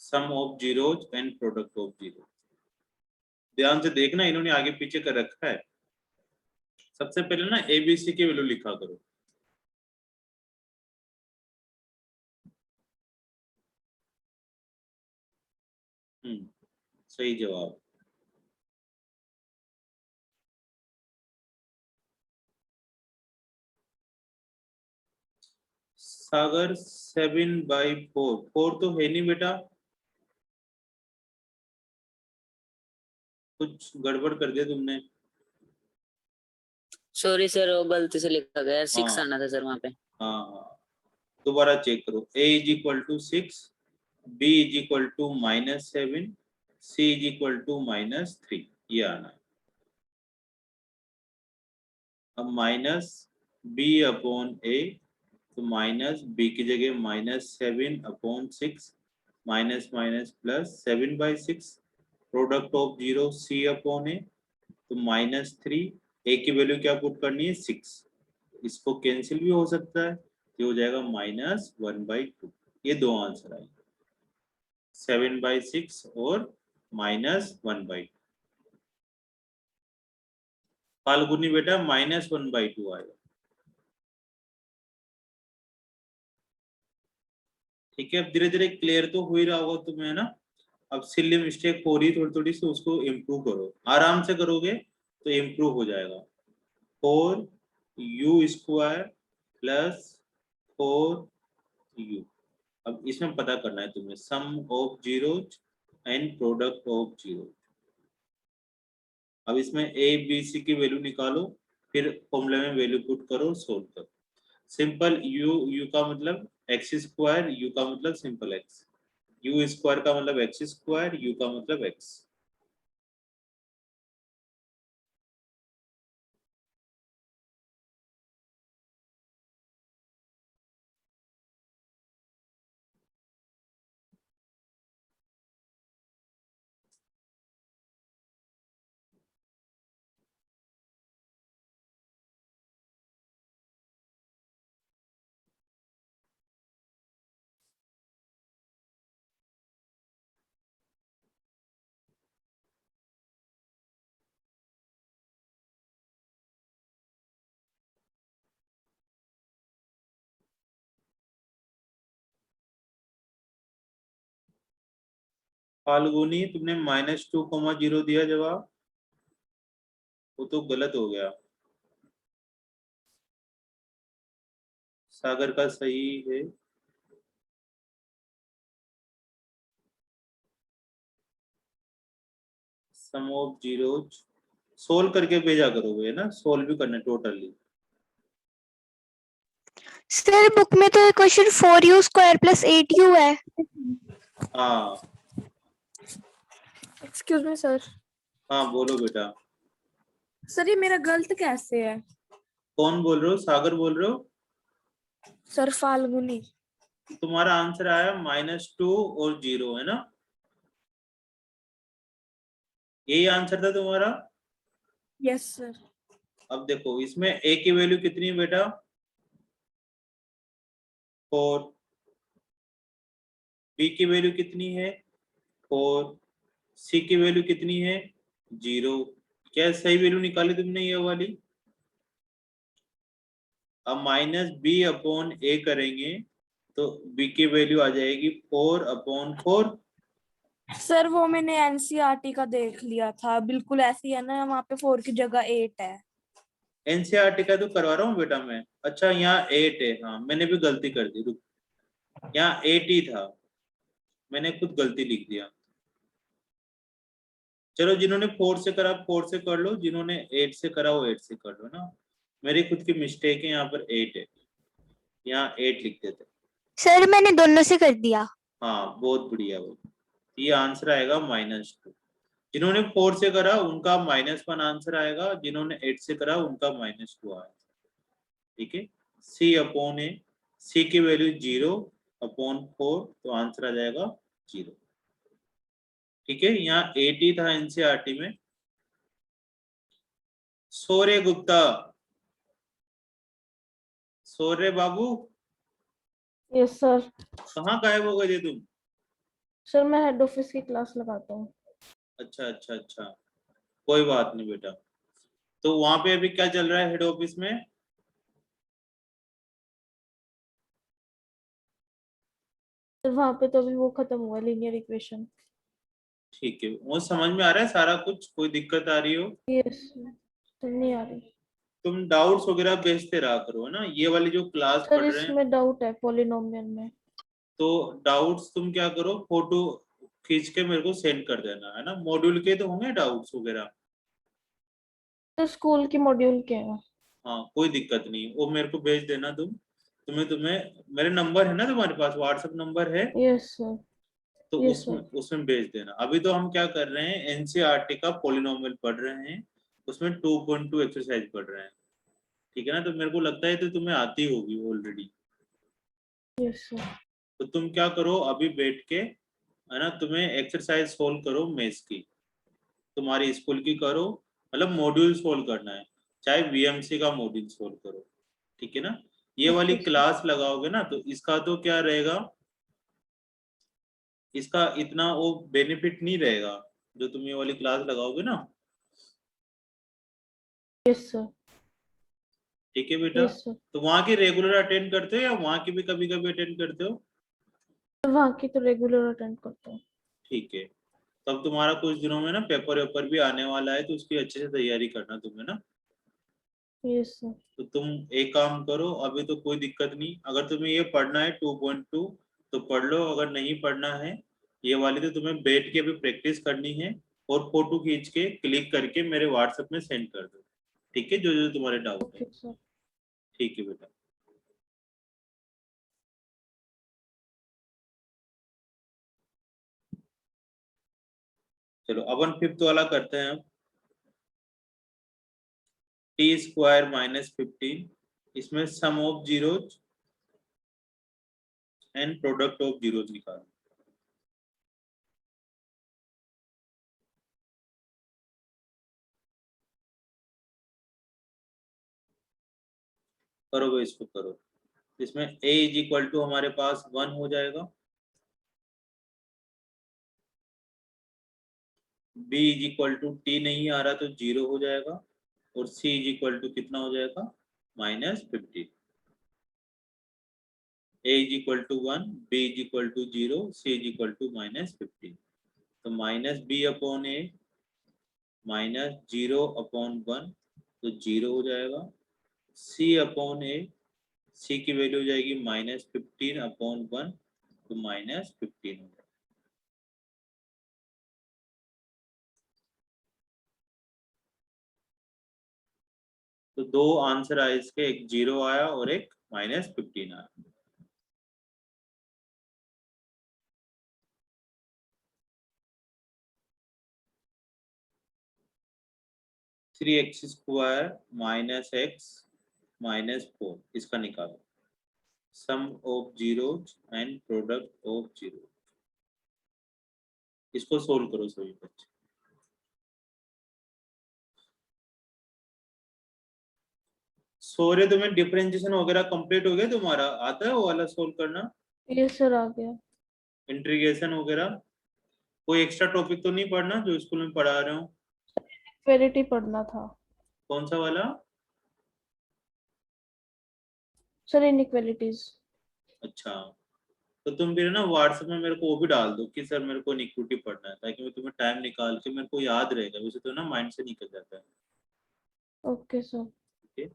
[SPEAKER 2] sum of zeros and product of zero. ध्यान से देखना, इन्होंने आगे पीछे कर रखा है। सबसे पहले ना एबीसी की वैल्यू लिखा करो। सही जवाब। सागर 7/4, 4 तो है नहीं बेटा, कुछ गड़बड़ कर दिया तुमने।
[SPEAKER 4] सॉरी सर, वो गलती से लिखा गया, 6
[SPEAKER 2] हाँ
[SPEAKER 4] आना था सर वहाँ पे।
[SPEAKER 2] हाँ, दोबारा चेक करो। a is equal to 6, b is equal to -7, c is equal to -3, ये आना है। अब माइनस b अपॉन a, तो माइनस b की जगह -7/6, minus minus plus 7/6, product of zero c upon a, तो -3, a की वैल्यू क्या पुट करनी है 6, इसको कैंसिल भी हो सकता है, ये हो जाएगा -1/2। ये दो आंसर आए, 7/6 और -1/2। फाल्गुनी बेटा -1/2 आएगा। ठीक है, अब धीरे धीरे क्लियर तो हो ही रहा होगा तुम्हें, है ना। अब सिली मिस्टेक हो रही थोड़ी थोड़ी सी, उसको इम्प्रूव करो, आराम से करोगे तो इम्प्रूव हो जाएगा। 4u² plus 4u। अब इसमें पता करना है तुम्हें sum of zeros and product of zero. अब इसमें ए बी सी की वैल्यू निकालो, फिर फॉर्मूले में वैल्यू पुट करो, सोल्व करो। सिंपल यू का मतलब एक्स स्क्वायर, यू का मतलब सिंपल एक्स, यू स्क्वायर का मतलब एक्स स्क्वायर, यू का मतलब एक्स। फाल्गुनी तुमने -2,0 दिया जवाब, वो तो गलत हो गया। सागर का सही है। सम ऑफ जीरोज सोल्व करके भेजा करोगे ना, सोल्व भी करना टोटली।
[SPEAKER 7] सर बुक में तो question 4u square plus 8u है।
[SPEAKER 2] हाँ
[SPEAKER 5] एक्सक्यूज मी सर।
[SPEAKER 2] हाँ बोलो बेटा।
[SPEAKER 5] सर ये मेरा गलत कैसे है?
[SPEAKER 2] कौन बोल रहे हो? सागर बोल रहे हो?
[SPEAKER 5] सर फाल्गुनी।
[SPEAKER 2] तुम्हारा आंसर आया -2 और 0 है ना, यही आंसर था तुम्हारा।
[SPEAKER 5] Yes sir.
[SPEAKER 2] अब देखो इसमें a की वैल्यू कितनी है बेटा? 4। b की वैल्यू कितनी है? 4। c की वैल्यू कितनी है? 0। क्या सही वैल्यू निकाली तुमने ये वाली? अब -b/a करेंगे तो b की वैल्यू आ जाएगी 4/4।
[SPEAKER 5] सर वो मैंने एनसीईआरटी का देख लिया था, बिल्कुल ऐसी है ना, वहाँ पे 4 की जगह 8 है।
[SPEAKER 2] एनसीईआरटी का तो करवा रहा हूँ बेटा मैं। अच्छा यहाँ 8 है, हाँ मैंने भी गलती कर दी, रुक, यहाँ 8 ही था, मैंने खुद गलती लिख दिया। चलो जिन्होंने 4 से करा 4 से कर लो, जिन्होंने 8 से करा वो 8 से कर लो ना। मेरी खुद की मिस्टेक है, यहाँ पर 8 है, यहाँ 8 लिख देते।
[SPEAKER 7] सर मैंने दोनों से कर दिया।
[SPEAKER 2] हाँ बहुत बढ़िया वो, ये आंसर आएगा -2। जिन्होंने 4 से करा उनका -1 आंसर आएगा, जिन्होंने 8 से करा उनका -2 आएगा। ठीक है, c/a, c की वैल्यू 0/4 तो आंसर आ जाएगा 0। ठीक है, यहाँ 80 था एनसीईआरटी में। सौर्य गुप्ता, सौर्य बाबू
[SPEAKER 5] यस सर।
[SPEAKER 2] कहाँ गायब हो गए थे तुम?
[SPEAKER 5] सर मैं हेड ऑफिस की क्लास लगाता हूँ।
[SPEAKER 2] अच्छा अच्छा अच्छा, कोई बात नहीं बेटा। तो वहां पे अभी क्या चल रहा है हेड ऑफिस में?
[SPEAKER 5] सर वहाँ पे तो अभी वो खत्म हुआ लीनियर इक्वेशन।
[SPEAKER 2] ठीक है, वो समझ में आ रहा है सारा कुछ, कोई दिक्कत आ रही हो?
[SPEAKER 5] यस सर, नहीं आ रही।
[SPEAKER 2] तुम डाउट्स वगैरह भेजते रहा करो है ना, ये वाली जो क्लास
[SPEAKER 5] सर
[SPEAKER 2] पढ़ रहे हैं।
[SPEAKER 5] इसमें डाउट है पॉलिनोमियल में।
[SPEAKER 2] तो डाउट्स तुम क्या करो, फोटो खींच के मेरे को सेंड कर देना है ना, मॉड्यूल के तो होंगे डाउट्स वगैरह।
[SPEAKER 5] सर स्कूल की मॉड्यूल के हैं।
[SPEAKER 2] हाँ कोई दिक्कत नहीं, वो मेरे को भेज देना तुम। तुम्हें मेरे नंबर है ना, तुम्हारे पास व्हाट्सएप नंबर है?
[SPEAKER 5] Yes sir.
[SPEAKER 2] तो
[SPEAKER 5] यस
[SPEAKER 2] उसमें
[SPEAKER 5] सर।
[SPEAKER 2] उसमें भेज देना। अभी तो हम क्या कर रहे हैं, एनसीईआरटी का पॉलिनोमियल पढ़ रहे हैं, उसमें 2.2 एक्सरसाइज पढ़ रहे हैं। ठीक है ना, तो मेरे को लगता है तो तुम्हें आती होगी ऑलरेडी।
[SPEAKER 5] Yes sir.
[SPEAKER 2] तो तुम क्या करो अभी बैठ के, है ना, तुम्हें एक्सरसाइज सोल्व करो मैथ्स की, तुम्हारी स्कूल की करो, मतलब मॉड्यूल सोल्व करना है, चाहे वीएमसी का मॉड्यूल सोल्व करो। ठीक है ना, ये वाली
[SPEAKER 5] ओके सर।
[SPEAKER 2] क्लास लगाओगे ना तो इसका तो क्या रहेगा, इसका इतना वो बेनिफिट नहीं रहेगा जो तुम ये वाली क्लास लगाओगे ना।
[SPEAKER 5] Yes sir.
[SPEAKER 2] ठीक है बेटा,
[SPEAKER 5] यस सर।
[SPEAKER 2] तो वहां की रेगुलर अटेंड करते हो या वहां की भी कभी कभी अटेंड करते हो?
[SPEAKER 5] वहाँ की तो रेगुलर अटेंड करता हूँ।
[SPEAKER 2] ठीक है, तब तुम्हारा कुछ दिनों में ना पेपर वेपर भी आने वाला है, तो उसकी अच्छे से तैयारी करना तुम्हें ना।
[SPEAKER 5] Yes sir.
[SPEAKER 2] तो तुम एक काम करो, अभी तो कोई दिक्कत नहीं, अगर तुम्हें ये पढ़ना है 2.2 तो पढ़ लो, अगर नहीं पढ़ना है ये वाली तो तुम्हें बैठ के अभी प्रैक्टिस करनी है, और फोटो खींच के क्लिक करके मेरे व्हाट्सएप में सेंड कर दो। ठीक है, जो जो तुम्हारे डाउट है।
[SPEAKER 5] Okay sir.
[SPEAKER 2] ठीक है बेटा। चलो अपन फिफ्थ वाला करते हैं। टी स्क्वायर माइनस 15, इसमें sum of zeros and product of zeros निकालो। करो भाई, इसको करो। इसमें a इज इक्वल टू हमारे पास 1 हो जाएगा, b is equal to t नहीं आ रहा तो 0 हो जाएगा, और c इज इक्वल टू कितना हो जाएगा -15। a is equal to 1, b is equal to 0, c is equal to -15। तो -b अपॉन a -0 अपॉन 1 तो 0 हो जाएगा, c अपॉन a, c की वैल्यू हो जाएगी -15 अपॉन 1 तो -15 हो जाएगा। तो दो आंसर आए इसके, एक 0 आया और एक -15 आया। Three X square minus X minus 4, इसका निकालो। Sum of zeros and product of zero. इसको सोल्व करो सभी बच्चे। सौर्य, तुम्हें डिफरेंशिएशन वगैरह कंप्लीट हो गया, तुम्हारा आता है वो वाला सोल्व करना,
[SPEAKER 5] यस सर आ गया।
[SPEAKER 2] इंटीग्रेशन वगैरह? कोई एक्स्ट्रा टॉपिक तो नहीं पढ़ना जो स्कूल में पढ़ा रहे हो?
[SPEAKER 5] इक्वालिटी पढ़ना था
[SPEAKER 2] कौन सा वाला?
[SPEAKER 5] Sir, inequalities.
[SPEAKER 2] अच्छा, तो तुम फिर ना व्हाट्सएप में मेरे को वो भी डाल दो कि सर मेरे को इक्विटी पढ़ना है, ताकि मैं तुम्हें टाइम निकाल के, मेरे को याद रहेगा, वैसे तो ना माइंड से निकल जाता है।
[SPEAKER 5] Okay sir.
[SPEAKER 2] ओके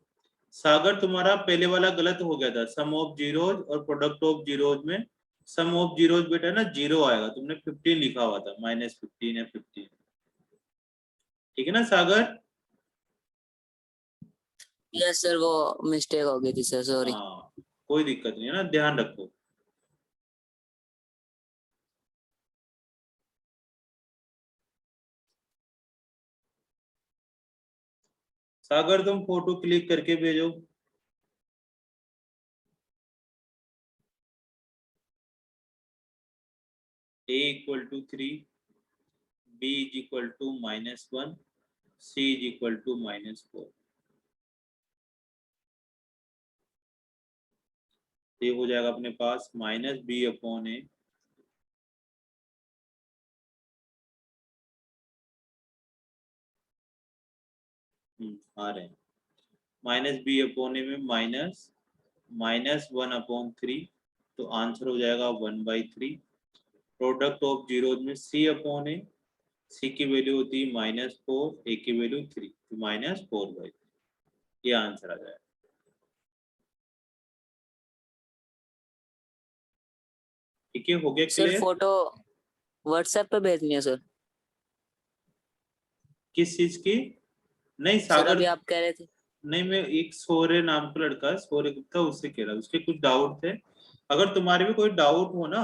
[SPEAKER 2] सागर, तुम्हारा पहले वाला गलत हो गया था, सम ऑफ जीरोज और प्रोडक्ट ऑफ जीरोज में सम ऑफ जीरोज बेटा ना 0 आएगा, तुमने 15 लिखा हुआ था, -15 या 15। ठीक है ना सागर?
[SPEAKER 4] यस सर, वो मिस्टेक हो गई थी सर, सॉरी।
[SPEAKER 2] हाँ कोई दिक्कत नहीं है ना, ध्यान रखो। सागर तुम फोटो क्लिक करके भेजो। a equal to 3, b is equal to -1, c is equal to -4। ये हो जाएगा अपने पास -b अपॉन a आ रहे हैं, -b अपॉन a में -1 अपॉन 3, तो आंसर हो जाएगा 1/3। प्रोडक्ट ऑफ जीरोज में c अपॉन a, c की वैल्यू होती है -4, a की वैल्यू 3, तो -4/3, ये आंसर आ जाएगा। ठीक है, हो गया
[SPEAKER 4] सर
[SPEAKER 2] क्लियर?
[SPEAKER 4] फोटो व्हाट्सएप पे भेजनी है सर?
[SPEAKER 2] किस चीज की? नहीं
[SPEAKER 4] सर
[SPEAKER 2] सागर,
[SPEAKER 4] अभी आप कह रहे थे।
[SPEAKER 2] नहीं मैं एक सौर्य नाम का लड़का है, सौर्य गुप्ता, उससे कह रहा, उसके कुछ डाउट थे। अगर तुम्हारे भी कोई डाउट हो ना,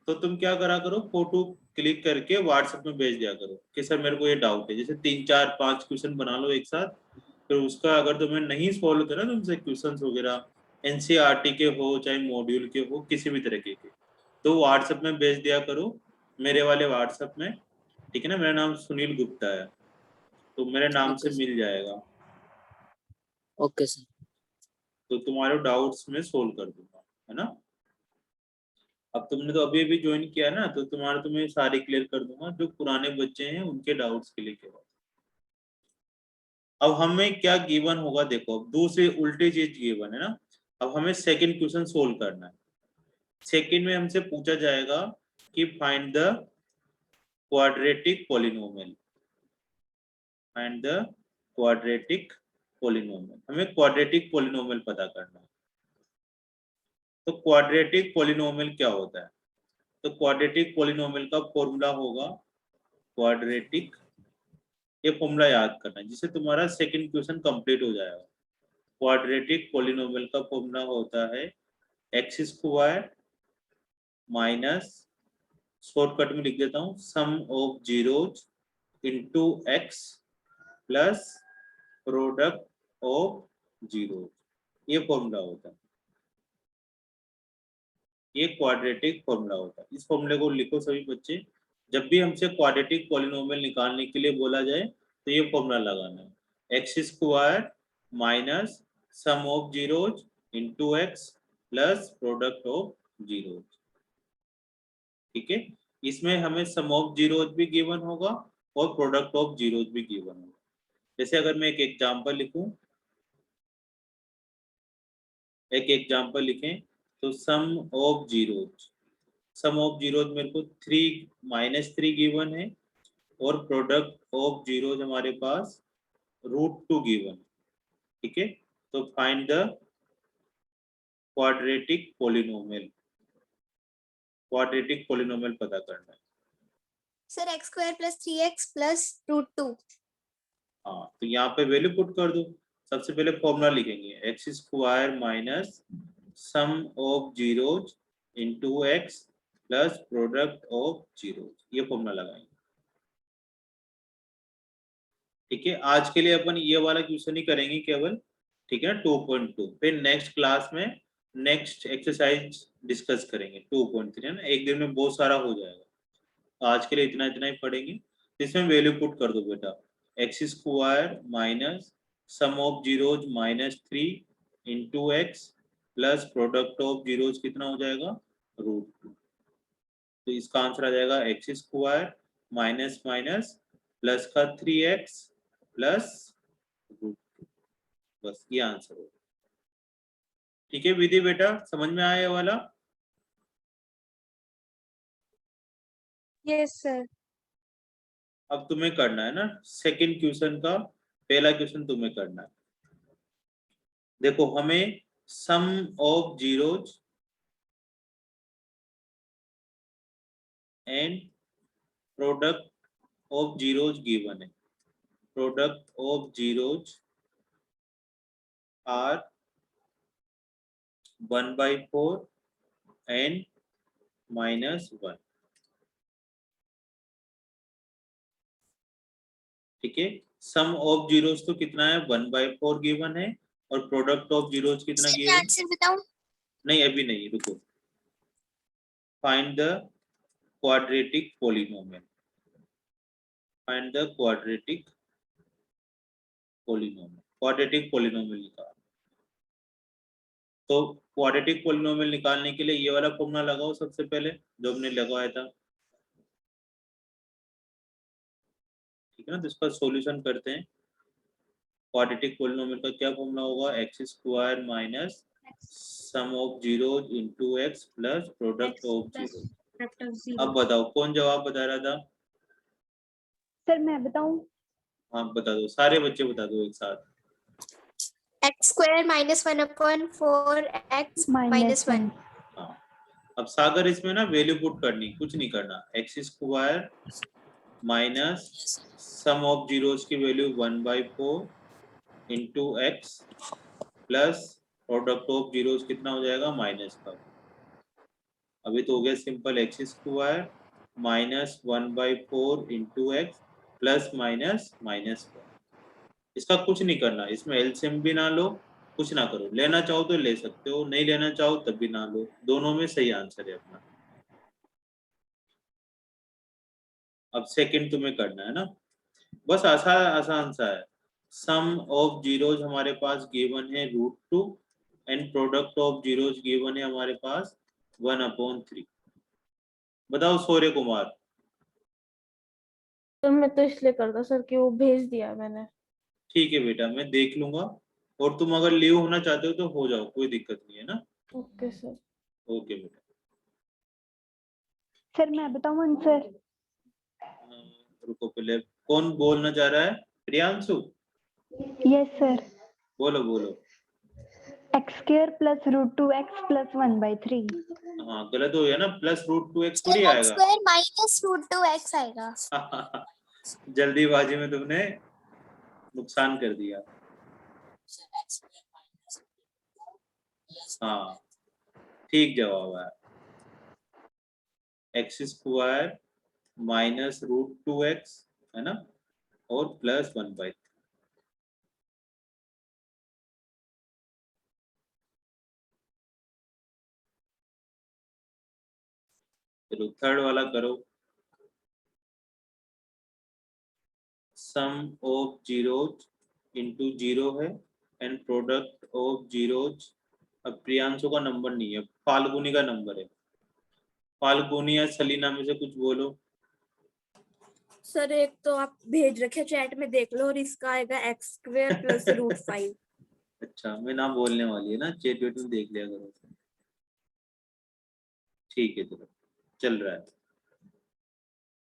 [SPEAKER 2] तो तुम क्या करा करो, फोटो क्लिक करके व्हाट्सएप में भेज दिया करो कि सर मेरे को ये डाउट है, जैसे 3 4 5 क्वेश्चन बना लो एक साथ, फिर उसका अगर तुम्हें नहीं सॉल्व होता ना तुमसे क्वेश्चंस वगैरह, एनसीईआरटी के हो चाहे मॉड्यूल के हो, किसी भी तरीके के, तो व्हाट्सएप में भेज दिया करो, मेरे वाले व्हाट्सएप में। ठीक है ना, मेरा नाम सुनील गुप्ता है, तो मेरे नाम से
[SPEAKER 4] ओके
[SPEAKER 2] मिल जाएगा,
[SPEAKER 4] ओके सर।
[SPEAKER 2] तो तुम्हारे डाउट्स में सोल्व कर दूंगा, है ना। अब तुमने तो अभी अभी ज्वाइन किया है ना, तो तुम्हें सारे क्लियर कर दूंगा, जो पुराने बच्चे हैं उनके डाउट्स के लिए केवल। अब हमें क्या गिवन होगा, देखो अब दूसरी उल्टी चीज गिवन है ना। अब हमें सेकंड क्वेश्चन सोल्व करना है। सेकंड में हमसे पूछा जाएगा कि find the quadratic polynomial, find the quadratic polynomial, हमें क्वाड्रेटिक पॉलिनोमियल पता करना है। तो क्वाड्रेटिक पॉलिनोमियल क्या होता है? तो क्वाड्रेटिक पॉलिनोमियल का फॉर्मूला होगा क्वाड्रेटिक, ये फॉर्मूला याद करना है जिससे तुम्हारा सेकंड क्वेश्चन कंप्लीट हो जाएगा। क्वाड्रेटिक पॉलिनोमियल का फॉर्मूला होता है एक्स स्क्वायर माइनस, शॉर्टकट में लिख देता हूँ, sum of zeros into X plus product of zero, ये फॉर्मूला होता है, ये क्वाड्रेटिक फॉर्मूला होता है। इस फॉर्मूले को लिखो सभी बच्चे, जब भी हमसे क्वाड्रेटिक पॉलिनोमियल निकालने के लिए बोला जाए तो ये फॉर्मूला लगाना है, x square minus sum of zeros into X plus product of zeros. ठीक है, इसमें हमें सम ऑफ जीरोज भी गिवन होगा और प्रोडक्ट ऑफ जीरोज भी गिवन होगा। जैसे अगर मैं एक एग्जांपल लिखूं, एक एग्जांपल लिखें तो sum of zeros, sum of zeros मेरे को 3 -3 गिवन है और प्रोडक्ट ऑफ जीरोज हमारे पास √2 गिवन। ठीक है, तो find the quadratic polynomial, quadratic polynomial पता करना है।
[SPEAKER 7] Sir x square plus 3x plus √2।
[SPEAKER 2] हाँ, तो यहाँ पे वैल्यू पुट कर दो। सबसे पहले फॉर्मूला लिखेंगे, x square minus sum of zeros into X plus product of zeros, ये फॉर्मूला लगाएंगे। ठीक है, आज के लिए अपन ये वाला क्वेश्चन ही करेंगे केवल। ठीक है ना, 2.2, फिर नेक्स्ट क्लास में नेक्स्ट एक्सरसाइज डिस्कस करेंगे 2.3, है ना, एक दिन में बहुत सारा हो जाएगा। आज के लिए इतना इतना ही पढ़ेंगे। इसमें वैल्यू पुट कर दो बेटा, x square minus sum of zeros -3 into X plus product of zeros कितना हो जाएगा, √2। तो इसका आंसर आ जाएगा x square minus minus plus का 3x प्लस √2, बस ये आंसर होगा। ठीक है विधि बेटा, समझ में आया ये वाला?
[SPEAKER 6] Yes sir.
[SPEAKER 2] अब तुम्हें करना है ना सेकंड क्वेश्चन का, पहला क्वेश्चन तुम्हें करना है। देखो, हमें sum of zeros and product of zeros given है। Product of zeros are 1/4 and -1। ठीक है, सम ऑफ जीरोज तो कितना है, 1/4 गिवन है और प्रोडक्ट ऑफ जीरोज कितना गिवन?
[SPEAKER 7] आंसर बताऊं?
[SPEAKER 2] नहीं अभी नहीं, रुको। Find the quadratic polynomial, find the quadratic polynomial, quadratic polynomial निकाल। तो क्वाड्रेटिक पॉलिनोमियल निकालने के लिए ये वाला फॉर्मूला लगाओ सबसे पहले, जो हमने लगाया था। ठीक है ना, तो इसका सॉल्यूशन करते हैं। क्वाड्रेटिक पॉलिनोमियल का क्या फॉर्मूला होगा, x square minus sum of zeros into X plus product of zero. अब बताओ कौन जवाब बता रहा था?
[SPEAKER 1] सर मैं बताऊं?
[SPEAKER 2] हाँ बता दो, सारे बच्चे बता दो एक साथ।
[SPEAKER 7] X square -1/4 x -1।
[SPEAKER 2] हाँ, अब सागर इसमें ना वैल्यू पुट करनी, कुछ नहीं करना। X square minus sum of zeros की value 1/4 into X plus product of zeros कितना हो जाएगा, -1। अभी तो हो गया simple, X square minus 1/4 into X plus -1। इसका कुछ नहीं करना, इसमें एलसीएम भी ना लो, कुछ ना करो। लेना चाहो तो ले सकते हो, नहीं लेना चाहो तब भी ना लो, दोनों में सही आंसर है अपना। अब सेकंड तुम्हें करना है ना, बस आसान सा है। सम ऑफ जीरोज हमारे पास गिवन है √2 and product of zeros given है हमारे पास 1/3। बताओ सूर्य कुमार।
[SPEAKER 5] तो मैं तो इसलिए करता सर कि वो भेज दिया मैंने।
[SPEAKER 2] ठीक है बेटा, मैं देख लूंगा, और तुम अगर लीव होना चाहते हो तो हो जाओ, कोई दिक्कत नहीं है ना।
[SPEAKER 5] Okay sir.
[SPEAKER 2] ओके बेटा।
[SPEAKER 1] सर मैं बताऊं आंसर?
[SPEAKER 2] रुको पहले, कौन बोलना चाह रहा है? Priyanshu,
[SPEAKER 1] yes sir.
[SPEAKER 2] बोलो बोलो।
[SPEAKER 1] x² plus √2x plus 1/3।
[SPEAKER 2] हाँ गलत हो गया ना, प्लस √2x थोड़ी
[SPEAKER 7] एक्स
[SPEAKER 2] आएगा।
[SPEAKER 7] स्क्वायर माइनस √2x आएगा।
[SPEAKER 2] जल्दीबाजी में तुमने नुकसान कर दिया। हाँ ठीक जवाब है, एक्स स्क्वायर माइनस √2x, है ना, और प्लस 1/3। चलो थर्ड वाला करो। सम ऑफ जीरोज इंटू जीरो है एंड प्रोडक्ट ऑफ जीरोज। अब प्रियांशु का नंबर नहीं है, फाल्गुनी का नंबर है। फाल्गुनी या सलीना में से कुछ बोलो।
[SPEAKER 5] सर एक तो आप भेज रखे चैट में, देख लो, और इसका आएगा x² प्लस √5।
[SPEAKER 2] अच्छा, मैं ना बोलने वाली है ना, चेट वेट में देख लिया करो। ठीक है, चलो चल रहा है।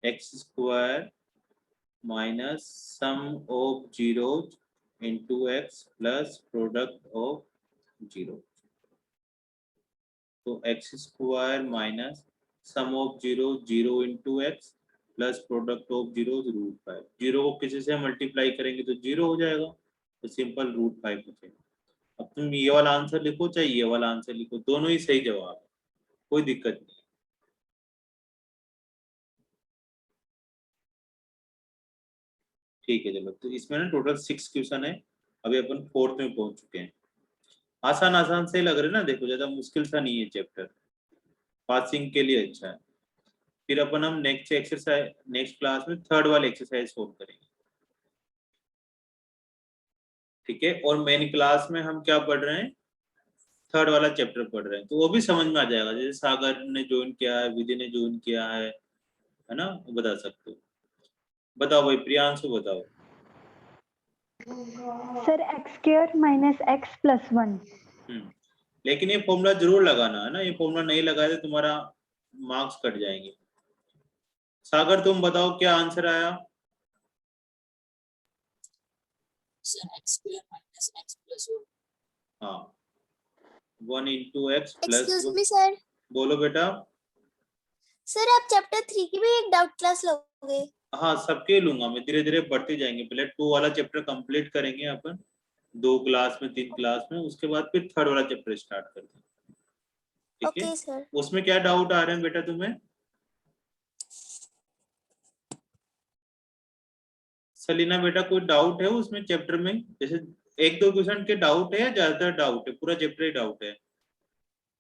[SPEAKER 2] x² minus sum of zeros into x plus product of zero. तो x² minus sum of zero, zero into x plus product of zero √5। Zero को किसी से मल्टीप्लाई करेंगे तो जीरो हो जाएगा, तो सिंपल √5 बचेगा। अब तुम ये वाला आंसर लिखो चाहे ये वाला आंसर लिखो, दोनों ही सही जवाब है, कोई दिक्कत नहीं। ठीक है, चलो तो इसमें ना टोटल 6 क्वेश्चन है। अभी अपन 4th में पहुंच चुके हैं। आसान आसान से लग रहे ना, देखो ज्यादा मुश्किल सा नहीं है चैप्टर, पासिंग के लिए अच्छा है। फिर अपन हम नेक्स्ट एक्सरसाइज, नेक्स्ट क्लास में थर्ड वाले एक्सरसाइज सोल्व करेंगे। ठीक है, और मेन क्लास में हम क्या पढ़ रहे हैं, थर्ड वाला चैप्टर पढ़ रहे हैं, तो वो भी समझ में आ जाएगा। जैसे सागर ने ज्वाइन किया है, विधि ने ज्वाइन किया है ना, बता सकते हो। बताओ भाई, प्रियांशु बताओ।
[SPEAKER 1] Sir x² minus x plus 1।
[SPEAKER 2] लेकिन ये फॉर्मूला जरूर लगाना है ना, ये फॉर्मूला नहीं लगाए तो तुम्हारा मार्क्स कट जाएंगे। सागर तुम बताओ क्या आंसर आया।
[SPEAKER 4] Sir x² minus x plus 1।
[SPEAKER 2] हाँ, 1 into X plus
[SPEAKER 7] excuse me sir.
[SPEAKER 2] बोलो बेटा।
[SPEAKER 7] सर आप चैप्टर 3 की भी एक डाउट क्लास लोगे?
[SPEAKER 2] हाँ, सबके लूंगा मैं, धीरे धीरे बढ़ते जाएंगे। पहले 2 वाला चैप्टर कंप्लीट करेंगे अपन 2 क्लास में, 3 क्लास में, उसके बाद फिर थर्ड वाला चैप्टर स्टार्ट करते हैं। ठीक है,
[SPEAKER 7] ओके सर।
[SPEAKER 2] उसमें क्या डाउट आ रहे हैं बेटा तुम्हें? सलीना बेटा, कोई डाउट है उसमें चैप्टर में? जैसे 1-2 क्वेश्चन के डाउट है या ज्यादातर डाउट है, पूरा चैप्टर ही डाउट है?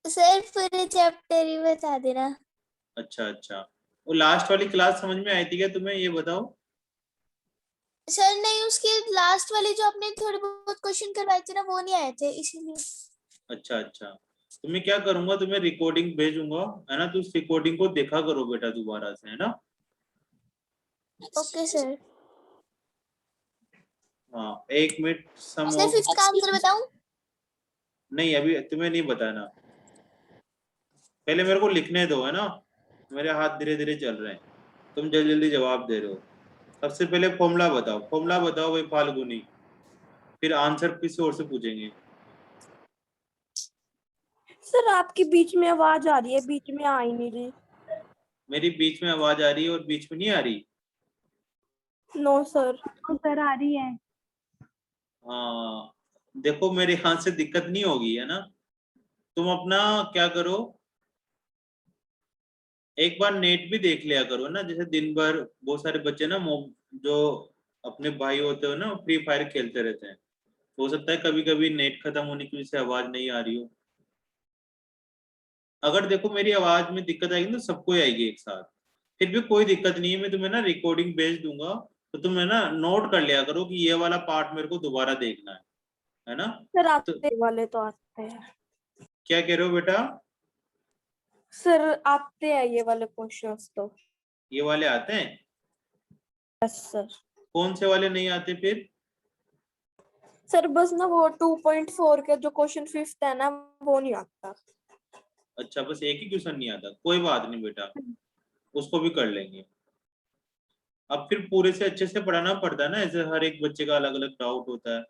[SPEAKER 7] सर पूरे चैप्टर ही बता देना।
[SPEAKER 2] अच्छा अच्छा, वो लास्ट वाली क्लास समझ में आई थी क्या तुम्हें, ये बताओ।
[SPEAKER 7] सर नहीं, उसके लास्ट वाले जो आपने थोड़े बहुत क्वेश्चन करवाए थे ना, वो नहीं आए थे इसीलिए।
[SPEAKER 2] अच्छा अच्छा, तो मैं क्या करूंगा, तुम्हें रिकॉर्डिंग भेजूंगा, है ना, तो उस रिकॉर्डिंग को देखा करो बेटा दोबारा से, है ना।
[SPEAKER 7] Okay sir.
[SPEAKER 2] हाँ, 1 minute some
[SPEAKER 7] sir
[SPEAKER 2] of,
[SPEAKER 7] 5th का आंसर बताऊं?
[SPEAKER 2] नहीं अभी तुम्हें नहीं बताना, पहले मेरे को लिखने दो, है ना। मेरे हाथ धीरे धीरे चल रहे हैं, तुम जल्दी जल्दी जवाब दे रहे हो। सबसे पहले फॉर्मूला बताओ, फॉर्मूला बताओ भाई फाल्गुनी, फिर आंसर किसी और से पूछेंगे।
[SPEAKER 5] सर आपकी बीच में आवाज आ रही है, बीच में आ ही नहीं रही।
[SPEAKER 2] मेरी बीच में आवाज आ रही है और बीच में नहीं आ रही?
[SPEAKER 5] No sir.
[SPEAKER 1] तो सर आ रही है।
[SPEAKER 2] हाँ, देखो मेरे यहाँ से दिक्कत नहीं होगी, है ना। तुम अपना क्या करो, एक बार नेट भी देख लिया करो ना। जैसे दिन भर बहुत सारे बच्चे ना जो अपने भाई होते हो ना, फ्री फायर खेलते रहते हैं, तो हो सकता है कभी कभी नेट खत्म होने की वजह से आवाज नहीं आ रही हो। अगर देखो मेरी आवाज में दिक्कत आएगी तो सबको ही आएगी एक साथ, फिर भी कोई दिक्कत नहीं है, मैं तुम्हें ना रिकॉर्डिंग भेज दूंगा, तो तुम है ना नोट कर लिया करो कि ये वाला पार्ट मेरे को दोबारा देखना है ना।
[SPEAKER 5] सर
[SPEAKER 2] तो
[SPEAKER 5] आते वाले तो आते हैं।
[SPEAKER 2] क्या कह रहे हो बेटा?
[SPEAKER 5] सर आते हैं ये वाले क्वेश्चंस तो।
[SPEAKER 2] ये वाले आते हैं?
[SPEAKER 5] Yes sir.
[SPEAKER 2] कौन से वाले नहीं आते फिर?
[SPEAKER 5] सर बस ना वो 2.4 के जो क्वेश्चन 5th है ना, वो नहीं आता।
[SPEAKER 2] अच्छा, बस एक ही क्वेश्चन नहीं आता, कोई बात नहीं बेटा, उसको भी कर लेंगे। अब फिर पूरे से अच्छे से पढ़ाना पड़ता है ना, ऐसे हर एक बच्चे का अलग अलग डाउट होता है,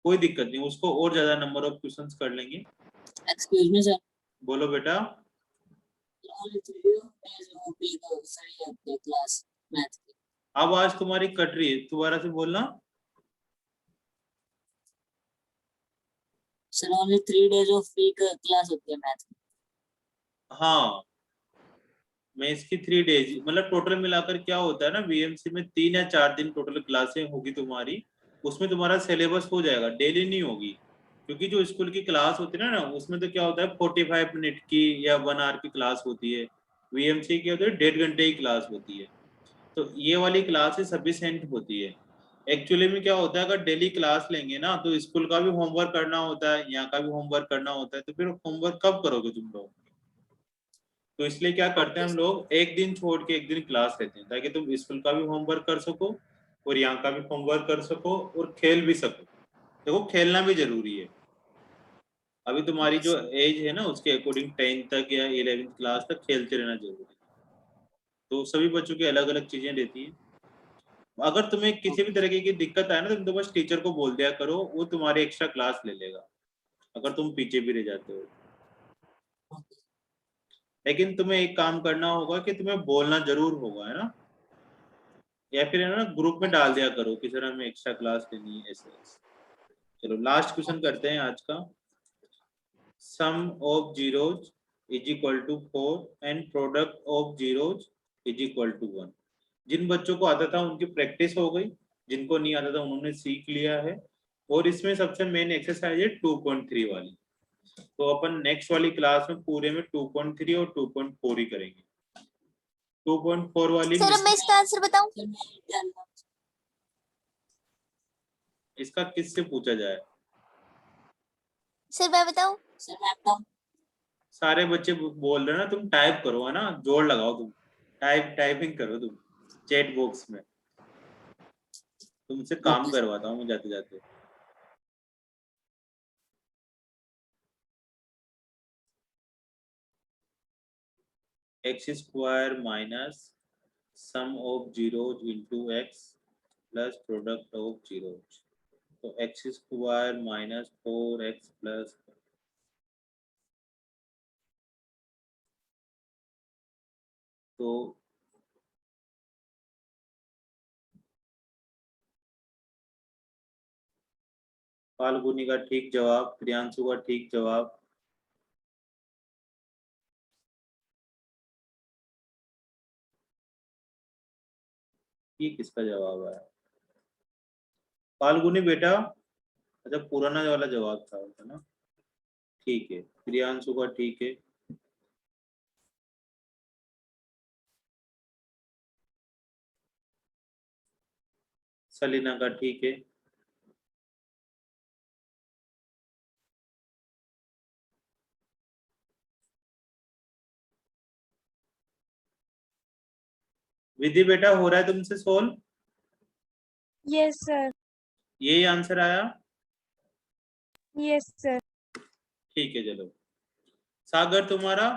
[SPEAKER 2] कोई दिक्कत नहीं, उसको और ज्यादा नंबर ऑफ क्वेश्चंस कर लेंगे।
[SPEAKER 4] Excuse me sir.
[SPEAKER 2] बोलो बेटा।
[SPEAKER 4] only 3 days will be the free of the class math की।
[SPEAKER 2] आवाज तुम्हारी कट रही है, दोबारा से बोलना।
[SPEAKER 4] Sir only 3 days of free class होती है मैथ की।
[SPEAKER 2] हाँ, मैं इसकी 3 डेज मतलब टोटल मिलाकर क्या होता है ना, वीएमसी में 3 या 4 दिन टोटल क्लासें होगी तुम्हारी, उसमें तुम्हारा सिलेबस हो जाएगा, डेली नहीं होगी। क्योंकि जो स्कूल की क्लास होती है ना उसमें तो क्या होता है 45 मिनट की या 1 आवर की क्लास होती है, वीएमसी की होती है 1.5 घंटे की क्लास होती है। तो ये वाली क्लास सफिशिएंट होती है। एक्चुअली में क्या होता है, अगर डेली क्लास लेंगे ना तो स्कूल का भी होमवर्क करना होता है, यहाँ का भी होमवर्क करना होता है, तो फिर होमवर्क कब करोगे तुम लोग? तो इसलिए क्या करते हैं हम लोग, एक दिन छोड़ के एक दिन क्लास लेते हैं, ताकि तुम स्कूल का भी होमवर्क कर सको और यहाँ का भी होमवर्क कर सको और खेल भी सको। देखो खेलना भी जरूरी है। अभी तुम्हारी जो एज है ना उसके अकॉर्डिंग 10th तक या 11th क्लास तक खेलते रहना जरूरी है। तो सभी बच्चों की अलग अलग चीजें रहती हैं। अगर तुम्हें किसी भी तरीके की दिक्कत आए ना, तुम तो बस टीचर को बोल दिया करो, वो तुम्हारी एक्स्ट्रा क्लास ले लेगा अगर तुम पीछे भी रह जाते हो। लेकिन तुम्हें एक काम करना होगा कि तुम्हें बोलना जरूर होगा, है ना, या फिर है ना ग्रुप में डाल दिया करो कि सर हमें एक्स्ट्रा क्लास लेनी है ऐसे। चलो लास्ट क्वेश्चन करते हैं आज का। Sum of zeros is equal to 4 and product of zeros is equal to 1। जिन बच्चों को आता था उनकी प्रैक्टिस हो गई, जिनको नहीं आता था उन्होंने सीख लिया है। और इसमें सबसे मेन एक्सरसाइज है 2.3 वाली। तो अपन नेक्स्ट वाली क्लास में पूरे में 2.3 और 2.4 ही करेंगे। 2.4 वाली
[SPEAKER 7] सर मैं इसका आंसर बताऊं?
[SPEAKER 2] इसका किससे पूछा जाए?
[SPEAKER 7] सर मैं बताऊं?
[SPEAKER 2] सारे बच्चे बोल रहे हैं ना, तुम टाइप करो, है ना, जोड़ लगाओ, तुम टाइपिंग करो तुम चैट बॉक्स में। तुमसे काम करवाता हूँ मैं जाते जाते। X square minus sum of zeros into X plus product of zeros. तो X square minus 4x plus तो फाल्गुनी का ठीक जवाब, प्रियांशु का ठीक जवाब। ये किसका जवाब है? फाल्गुनी बेटा, अच्छा पुराना वाला जवाब था है ना, ठीक है। प्रियांशु का ठीक है। सलीना का ठीक है। विधि बेटा हो रहा है तुमसे सोल्व?
[SPEAKER 6] Yes sir.
[SPEAKER 2] यही आंसर आया?
[SPEAKER 6] Yes sir.
[SPEAKER 2] ठीक है चलो। सागर तुम्हारा?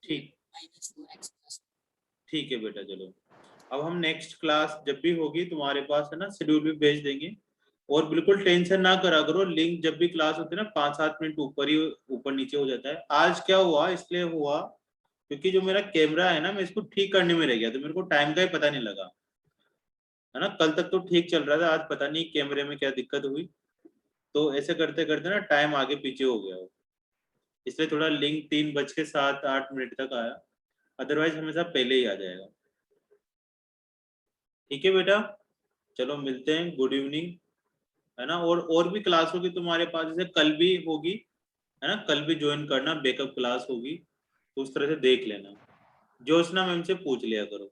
[SPEAKER 2] ठीक, ठीक है बेटा चलो। अब हम नेक्स्ट क्लास जब भी होगी तुम्हारे पास है ना शेड्यूल भी भेज देंगे। और बिल्कुल टेंशन ना करा करो, लिंक जब भी क्लास होती है ना 5-7 मिनट ऊपर ही ऊपर नीचे हो जाता है। आज क्या हुआ, इसलिए हुआ क्योंकि जो मेरा कैमरा है ना मैं इसको ठीक करने में रह गया, तो मेरे को टाइम का ही पता नहीं लगा, है ना। कल तक तो ठीक चल रहा था, आज पता नहीं कैमरे में क्या दिक्कत हुई, तो ऐसे करते करते ना टाइम आगे पीछे हो गया हो। इसलिए थोड़ा लिंक 3:07-8 तक आया, अदरवाइज हमेशा पहले ही आ जाएगा। ठीक है बेटा, चलो मिलते हैं, गुड इवनिंग, है ना। और भी क्लास होगी तुम्हारे पास, जैसे कल भी होगी, है ना, कल भी ज्वाइन करना, बैकअप क्लास होगी, तो उस तरह से देख लेना। ज्योत्सना मैम से पूछ लिया करो।